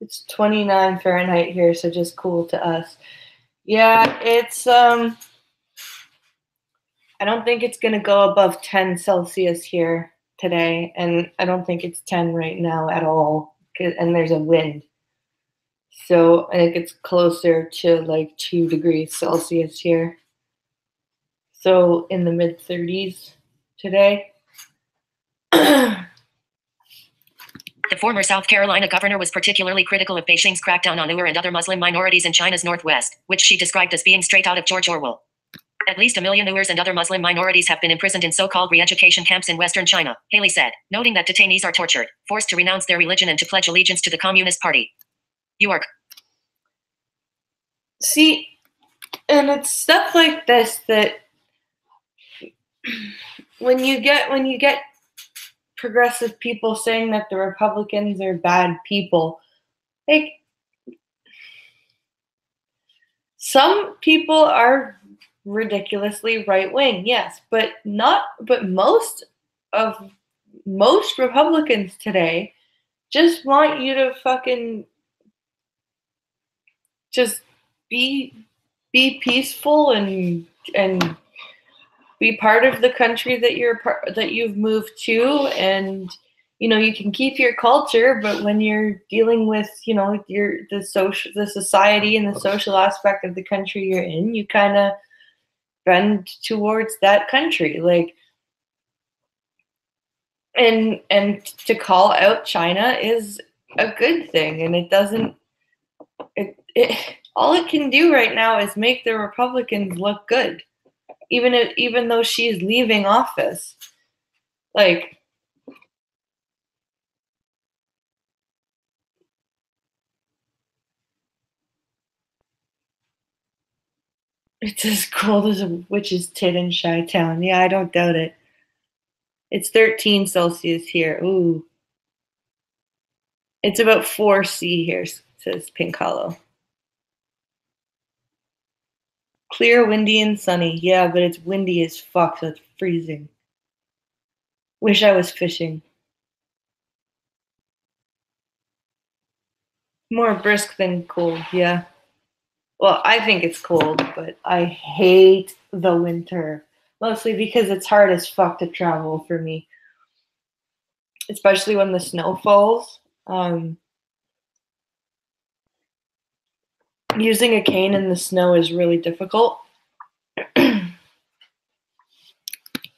It's 29 Fahrenheit here, so just cool to us. Yeah, it's I don't think it's going to go above 10 Celsius here today, and I don't think it's 10 right now at all, and there's a wind. So I think it's closer to like 2 degrees Celsius here. So in the mid 30s today. The former South Carolina governor was particularly critical of Beijing's crackdown on Uyghur and other Muslim minorities in China's northwest, which she described as being straight out of George Orwell. At least 1 million Uyghurs and other Muslim minorities have been imprisoned in so-called re-education camps in Western China, Haley said, noting that detainees are tortured, forced to renounce their religion and to pledge allegiance to the Communist Party. York. See, and it's stuff like this that when you get progressive people saying that the Republicans are bad people, like, some people are ridiculously right wing, yes, but most Republicans today just want you to fucking just be peaceful and be part of the country that you've moved to, and you can keep your culture, but when you're dealing with the society and the social aspect of the country you're in, you kind of bend towards that country, like, and to call out China is a good thing, and it doesn't all it can do right now is make the Republicans look good, even though she's leaving office. Like, it's as cold as a witch's tit in Chi-Town. Yeah, I don't doubt it. It's 13 Celsius here. Ooh. It's about 4 C here, says Pink Hollow. Clear, windy, and sunny. Yeah, but it's windy as fuck, so it's freezing. Wish I was fishing. More brisk than cold, yeah. Well, I think it's cold, but I hate the winter. Mostly because it's hard as fuck to travel for me. Especially when the snow falls. Using a cane in the snow is really difficult.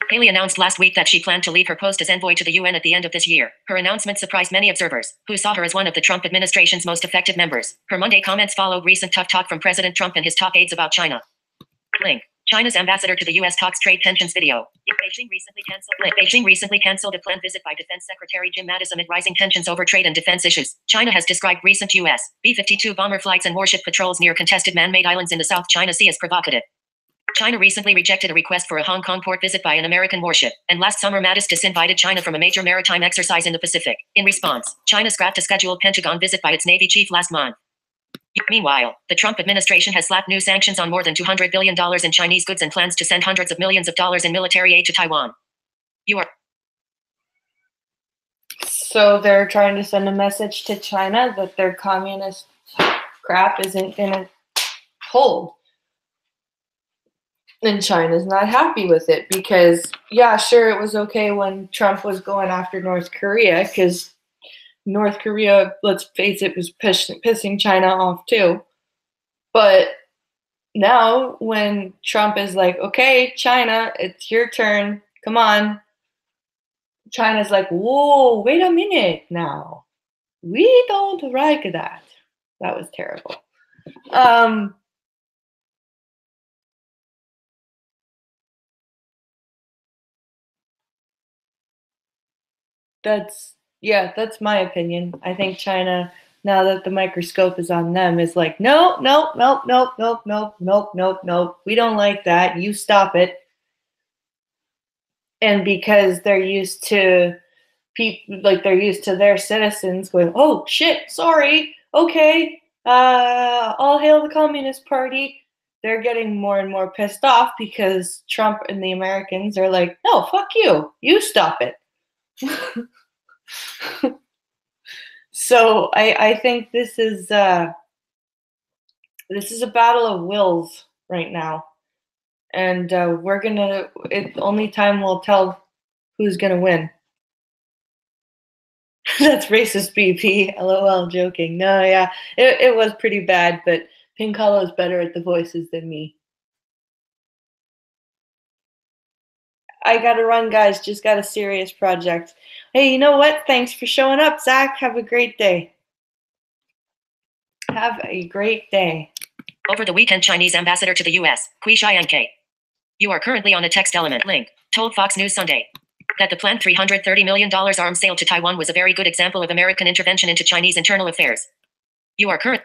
Haley announced last week that she planned to leave her post as envoy to the UN at the end of this year. Her announcement surprised many observers, who saw her as one of the Trump administration's most effective members. Her Monday comments followed recent tough talk from President Trump and his top aides about China. Link. China's ambassador to the U.S. talks trade tensions video. Beijing recently canceled a planned visit by Defense Secretary Jim Mattis amid rising tensions over trade and defense issues. China has described recent U.S. B-52 bomber flights and warship patrols near contested man-made islands in the South China Sea as provocative. China recently rejected a request for a Hong Kong port visit by an American warship, and last summer Mattis disinvited China from a major maritime exercise in the Pacific. In response, China scrapped a scheduled Pentagon visit by its Navy chief last month. Meanwhile, the Trump administration has slapped new sanctions on more than $200 billion in Chinese goods and plans to send hundreds of millions of dollars in military aid to Taiwan. So they're trying to send a message to China that their communist crap isn't going to hold. And China's not happy with it because, yeah, sure, it was okay when Trump was going after North Korea because North Korea, let's face it, was pissing China off too. But now when Trump is like, okay, China, it's your turn, come on. China's like, whoa, wait a minute now. We don't like that. That was terrible. That's my opinion. I think China, now that the microscope is on them, is like, nope. We don't like that. You stop it. And because they're used to they're used to their citizens going, oh shit, sorry, okay, all hail the Communist Party. They're getting more and more pissed off because Trump and the Americans are like, no, fuck you. You stop it. So I think this is a battle of wills right now. and only time will tell who's gonna win. That's racist, BP. LOL, joking. No, yeah, it was pretty bad, but Pink Hollow is better at the voices than me. I gotta run, guys. Just got a serious project. Hey, you know what? Thanks for showing up, Zach. Have a great day. Have a great day. Over the weekend, Chinese ambassador to the U.S., Kui Xianke. You are currently on a text element link, told Fox News Sunday that the planned $330 million arms sale to Taiwan was a very good example of American intervention into Chinese internal affairs. You are current.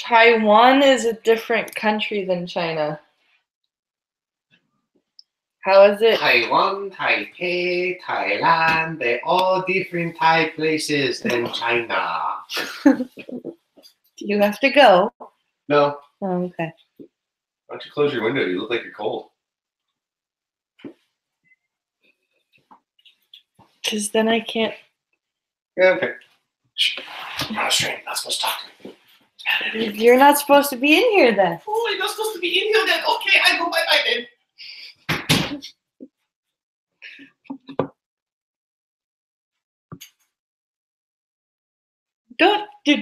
Taiwan is a different country than China. How is it? Taiwan, Taipei, Thailand, they're all different Thai places than China. Do you have to go? No. Oh, okay. Why don't you close your window? You look like you're cold. Because then I can't. Yeah, okay. Shh. You're on stream, not supposed to talk to me. You're not supposed to be in here then. Oh, you're not supposed to be in here then. Okay, I go bye-bye then.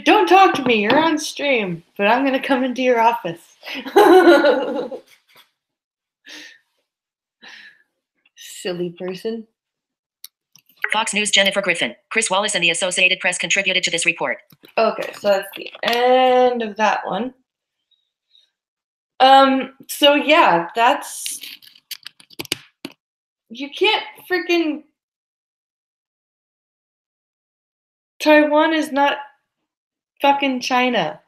Don't talk to me. You're on stream, but I'm gonna come into your office. Silly person. Fox News' Jennifer Griffin, Chris Wallace, and the Associated Press contributed to this report. Okay, so that's the end of that one. So yeah, that's, you can't freaking, Taiwan is not fucking China.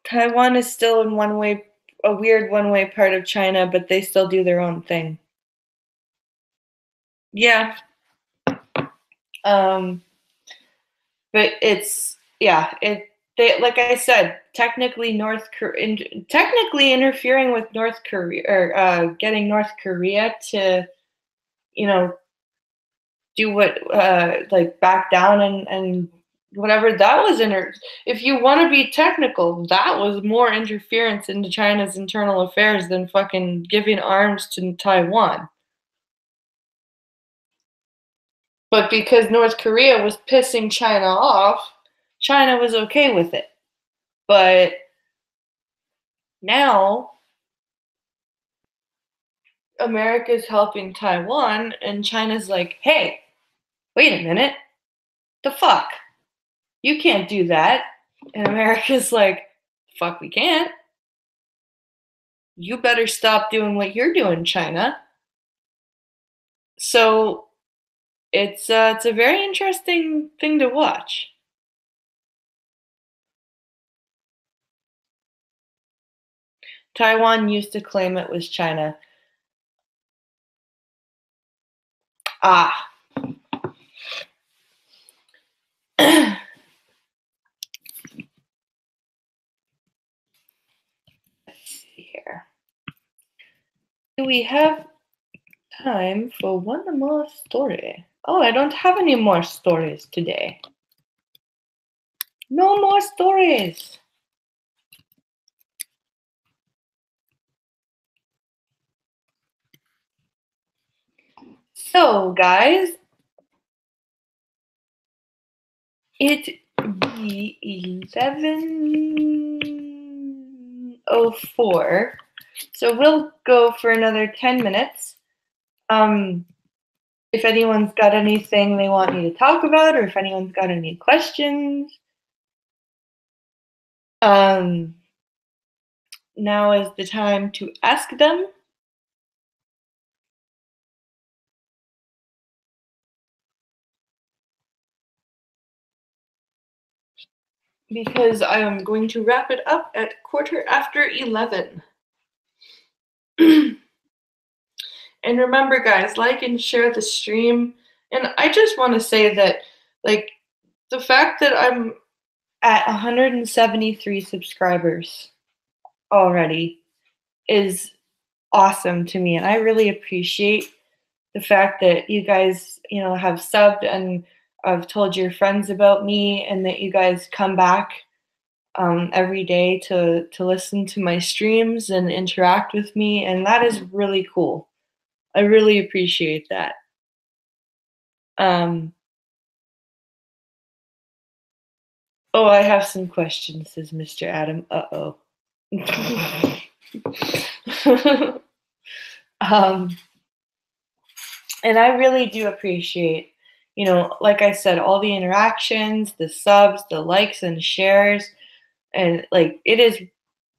Taiwan is still in a weird one-way part of China, but they still do their own thing. Yeah. But it's, yeah, they, like I said, technically interfering with North Korea, or getting North Korea to, do what, like back down and whatever, that was if you want to be technical, that was more interference into China's internal affairs than fucking giving arms to Taiwan. But because North Korea was pissing China off, China was okay with it. But now America's helping Taiwan, and China's like, hey, wait a minute, the fuck? You can't do that. And America's like, fuck, we can't. You better stop doing what you're doing, China. So it's a very interesting thing to watch. Taiwan used to claim it was China. Ah. Let's see here. Do we have time for one more story? Oh, I don't have any more stories today. No more stories. So, guys, it be 11:04. So we'll go for another 10 minutes. If anyone's got anything they want me to talk about, or if anyone's got any questions, now is the time to ask them. Because I am going to wrap it up at 11:15. And remember, guys, like and share the stream. And I just want to say that, like, the fact that I'm at 173 subscribers already is awesome to me. And I really appreciate the fact that you guys, have subbed and I've told your friends about me and that you guys come back every day to listen to my streams and interact with me, and that is really cool. I really appreciate that. Oh, I have some questions, says Mr. Adam. Uh-oh. And I really do appreciate, like I said, all the interactions, the subs, the likes and shares, and like it is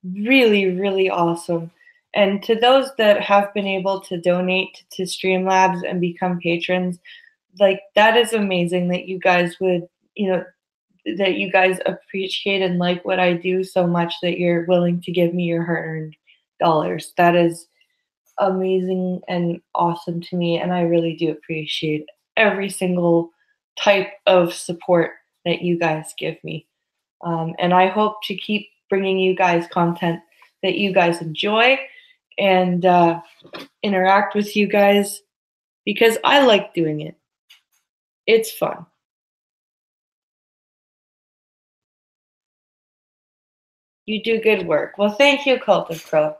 really, really awesome. And to those that have been able to donate to Streamlabs and become patrons, like that is amazing that you guys would, that you guys appreciate and like what I do so much that you're willing to give me your hard-earned dollars. That is amazing and awesome to me, and I really do appreciate every single type of support that you guys give me. And I hope to keep bringing you guys content that you guys enjoy and interact with you guys because I like doing it. It's fun. You do good work. Well, thank you, Cult of Crow.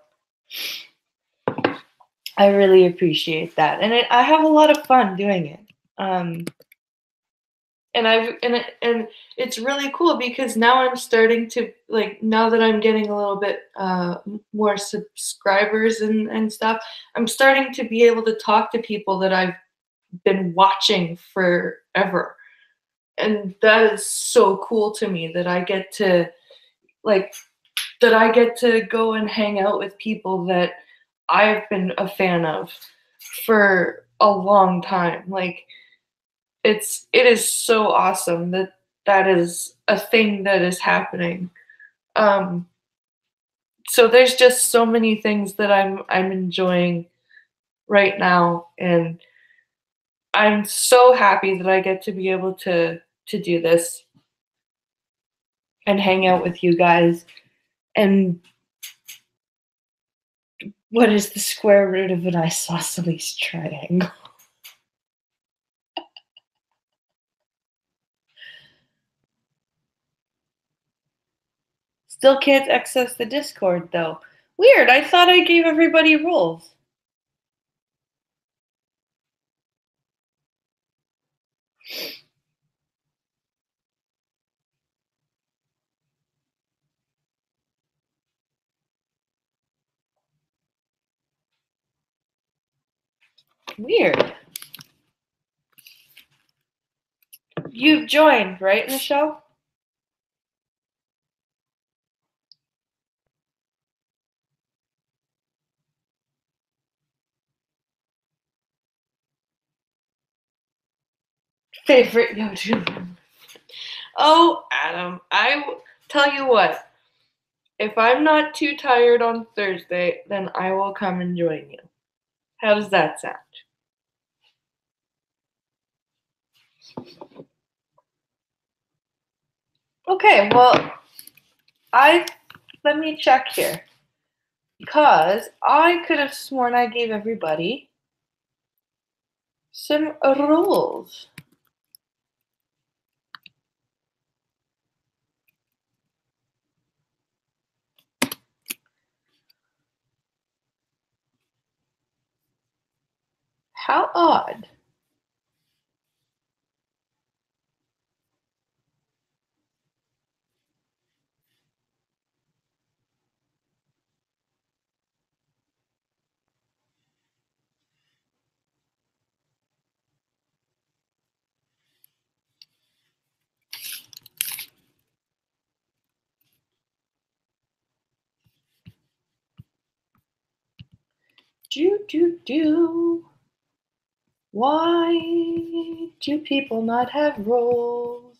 I really appreciate that, and I have a lot of fun doing it. And it's really cool because now I'm starting to now that I'm getting a little bit more subscribers and stuff, I'm starting to be able to talk to people that I've been watching forever, and that is so cool to me that I get to go and hang out with people that I've been a fan of for a long time. It is so awesome that is a thing that is happening. So there's just so many things that I'm enjoying right now, and I'm so happy that I get to be able to do this and hang out with you guys. And what is the square root of an isosceles triangle? Still can't access the Discord, though. Weird, I thought I gave everybody rules. Weird. You've joined, right, Michelle? Favorite YouTuber? Oh, Adam, I tell you what. If I'm not too tired on Thursday, then I will come and join you. How does that sound? Okay, well, let me check here. Because I could have sworn I gave everybody some rules. How odd. Why do people not have roles?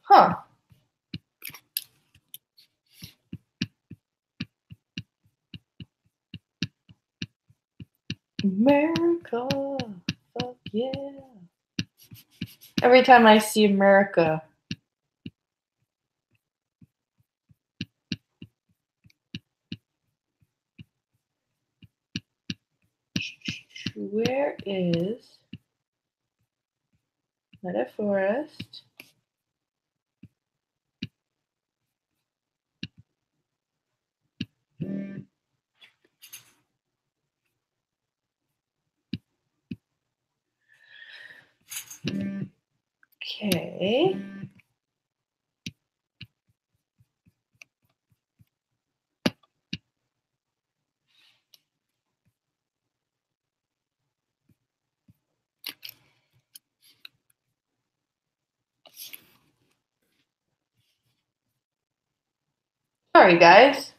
Huh. America, fuck yeah. Every time I see America, where is Meta Forest? Okay. Sorry, guys.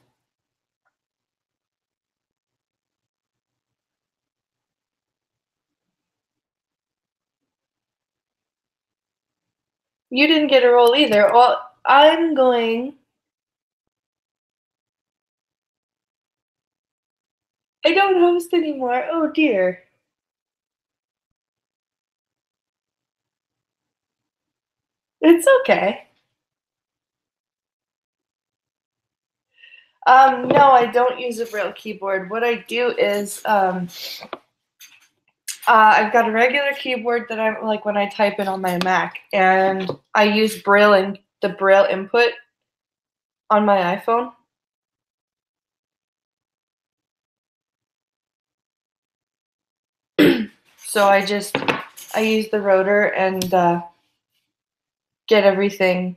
You didn't get a roll either. Well, I'm going. I don't host anymore. Oh dear. It's okay. No, I don't use a Braille keyboard. What I do is I've got a regular keyboard that I'm like when I type in on my Mac, and I use Braille and the Braille input on my iPhone. So I use the rotor and get everything,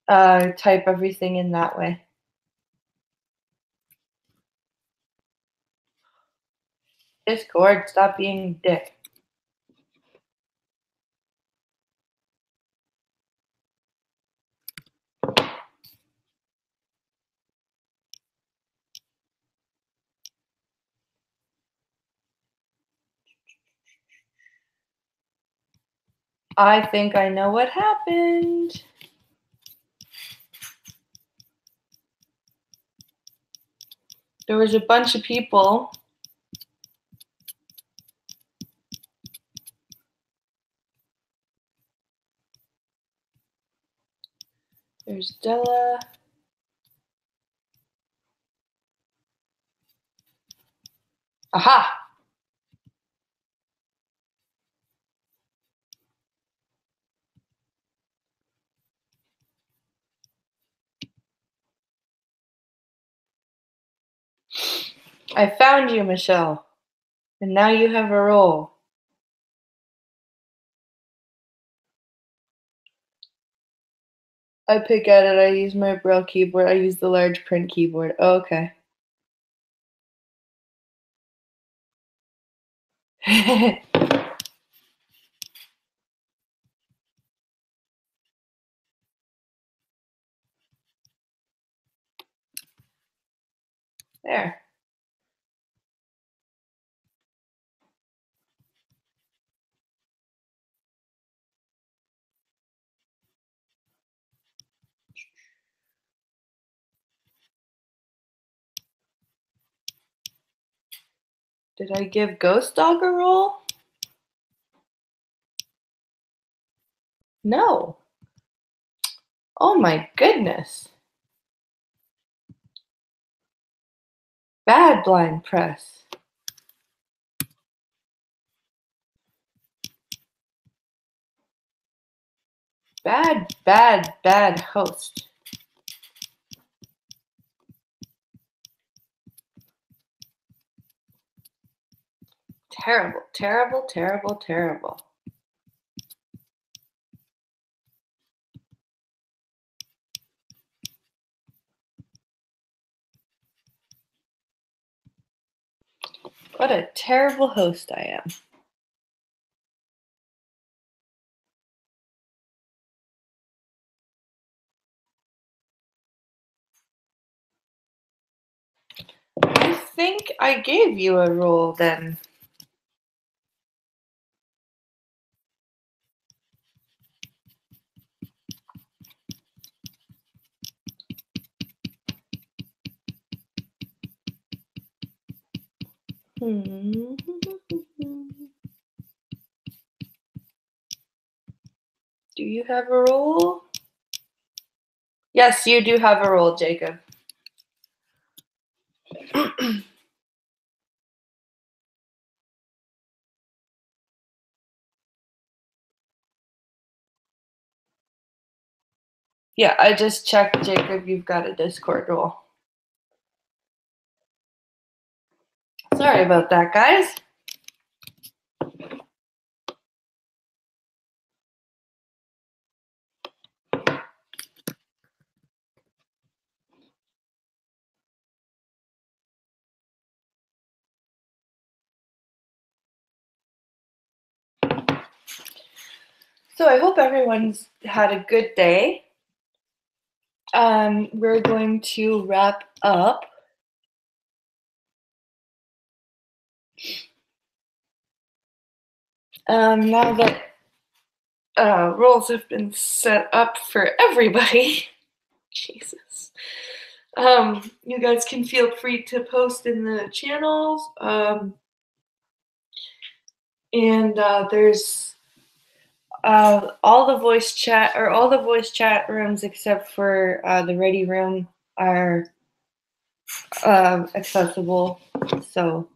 type everything in that way. Discord, stop being a dick. I think I know what happened. There was a bunch of people There's Della. Aha! I found you, Michelle. And now you have a role. I pick at it. I use my Braille keyboard. I use the large print keyboard. Oh, okay. There. Did I give Ghost Dog a roll? No. Oh my goodness. Bad blind press. Bad, bad, bad host. Terrible, terrible, terrible, terrible. What a terrible host I am. I think I gave you a roll then. Do you have a role? Yes, you do have a role, Jacob. Yeah, I just checked, Jacob. You've got a Discord role. Sorry about that, guys. So I hope everyone's had a good day. We're going to wrap up. Now that roles have been set up for everybody, Jesus. You guys can feel free to post in the channels. There's all the voice chat rooms except for the ready room are accessible. So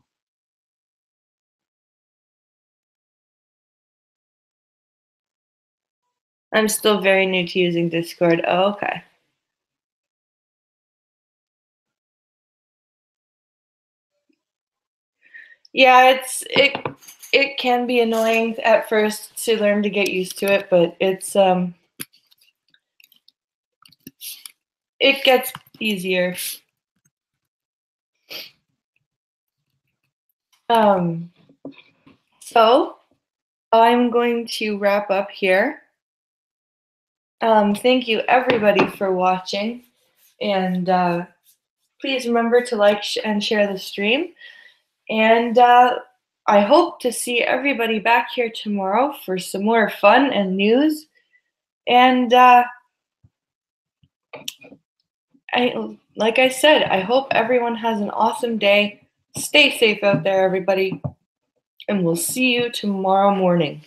I'm still very new to using Discord. Oh, okay. Yeah, it can be annoying at first to learn to get used to it, but it gets easier. So I'm going to wrap up here. Thank you everybody for watching, and please remember to like and share the stream. And I hope to see everybody back here tomorrow for some more fun and news. And like I said, I hope everyone has an awesome day. Stay safe out there, everybody. And we'll see you tomorrow morning.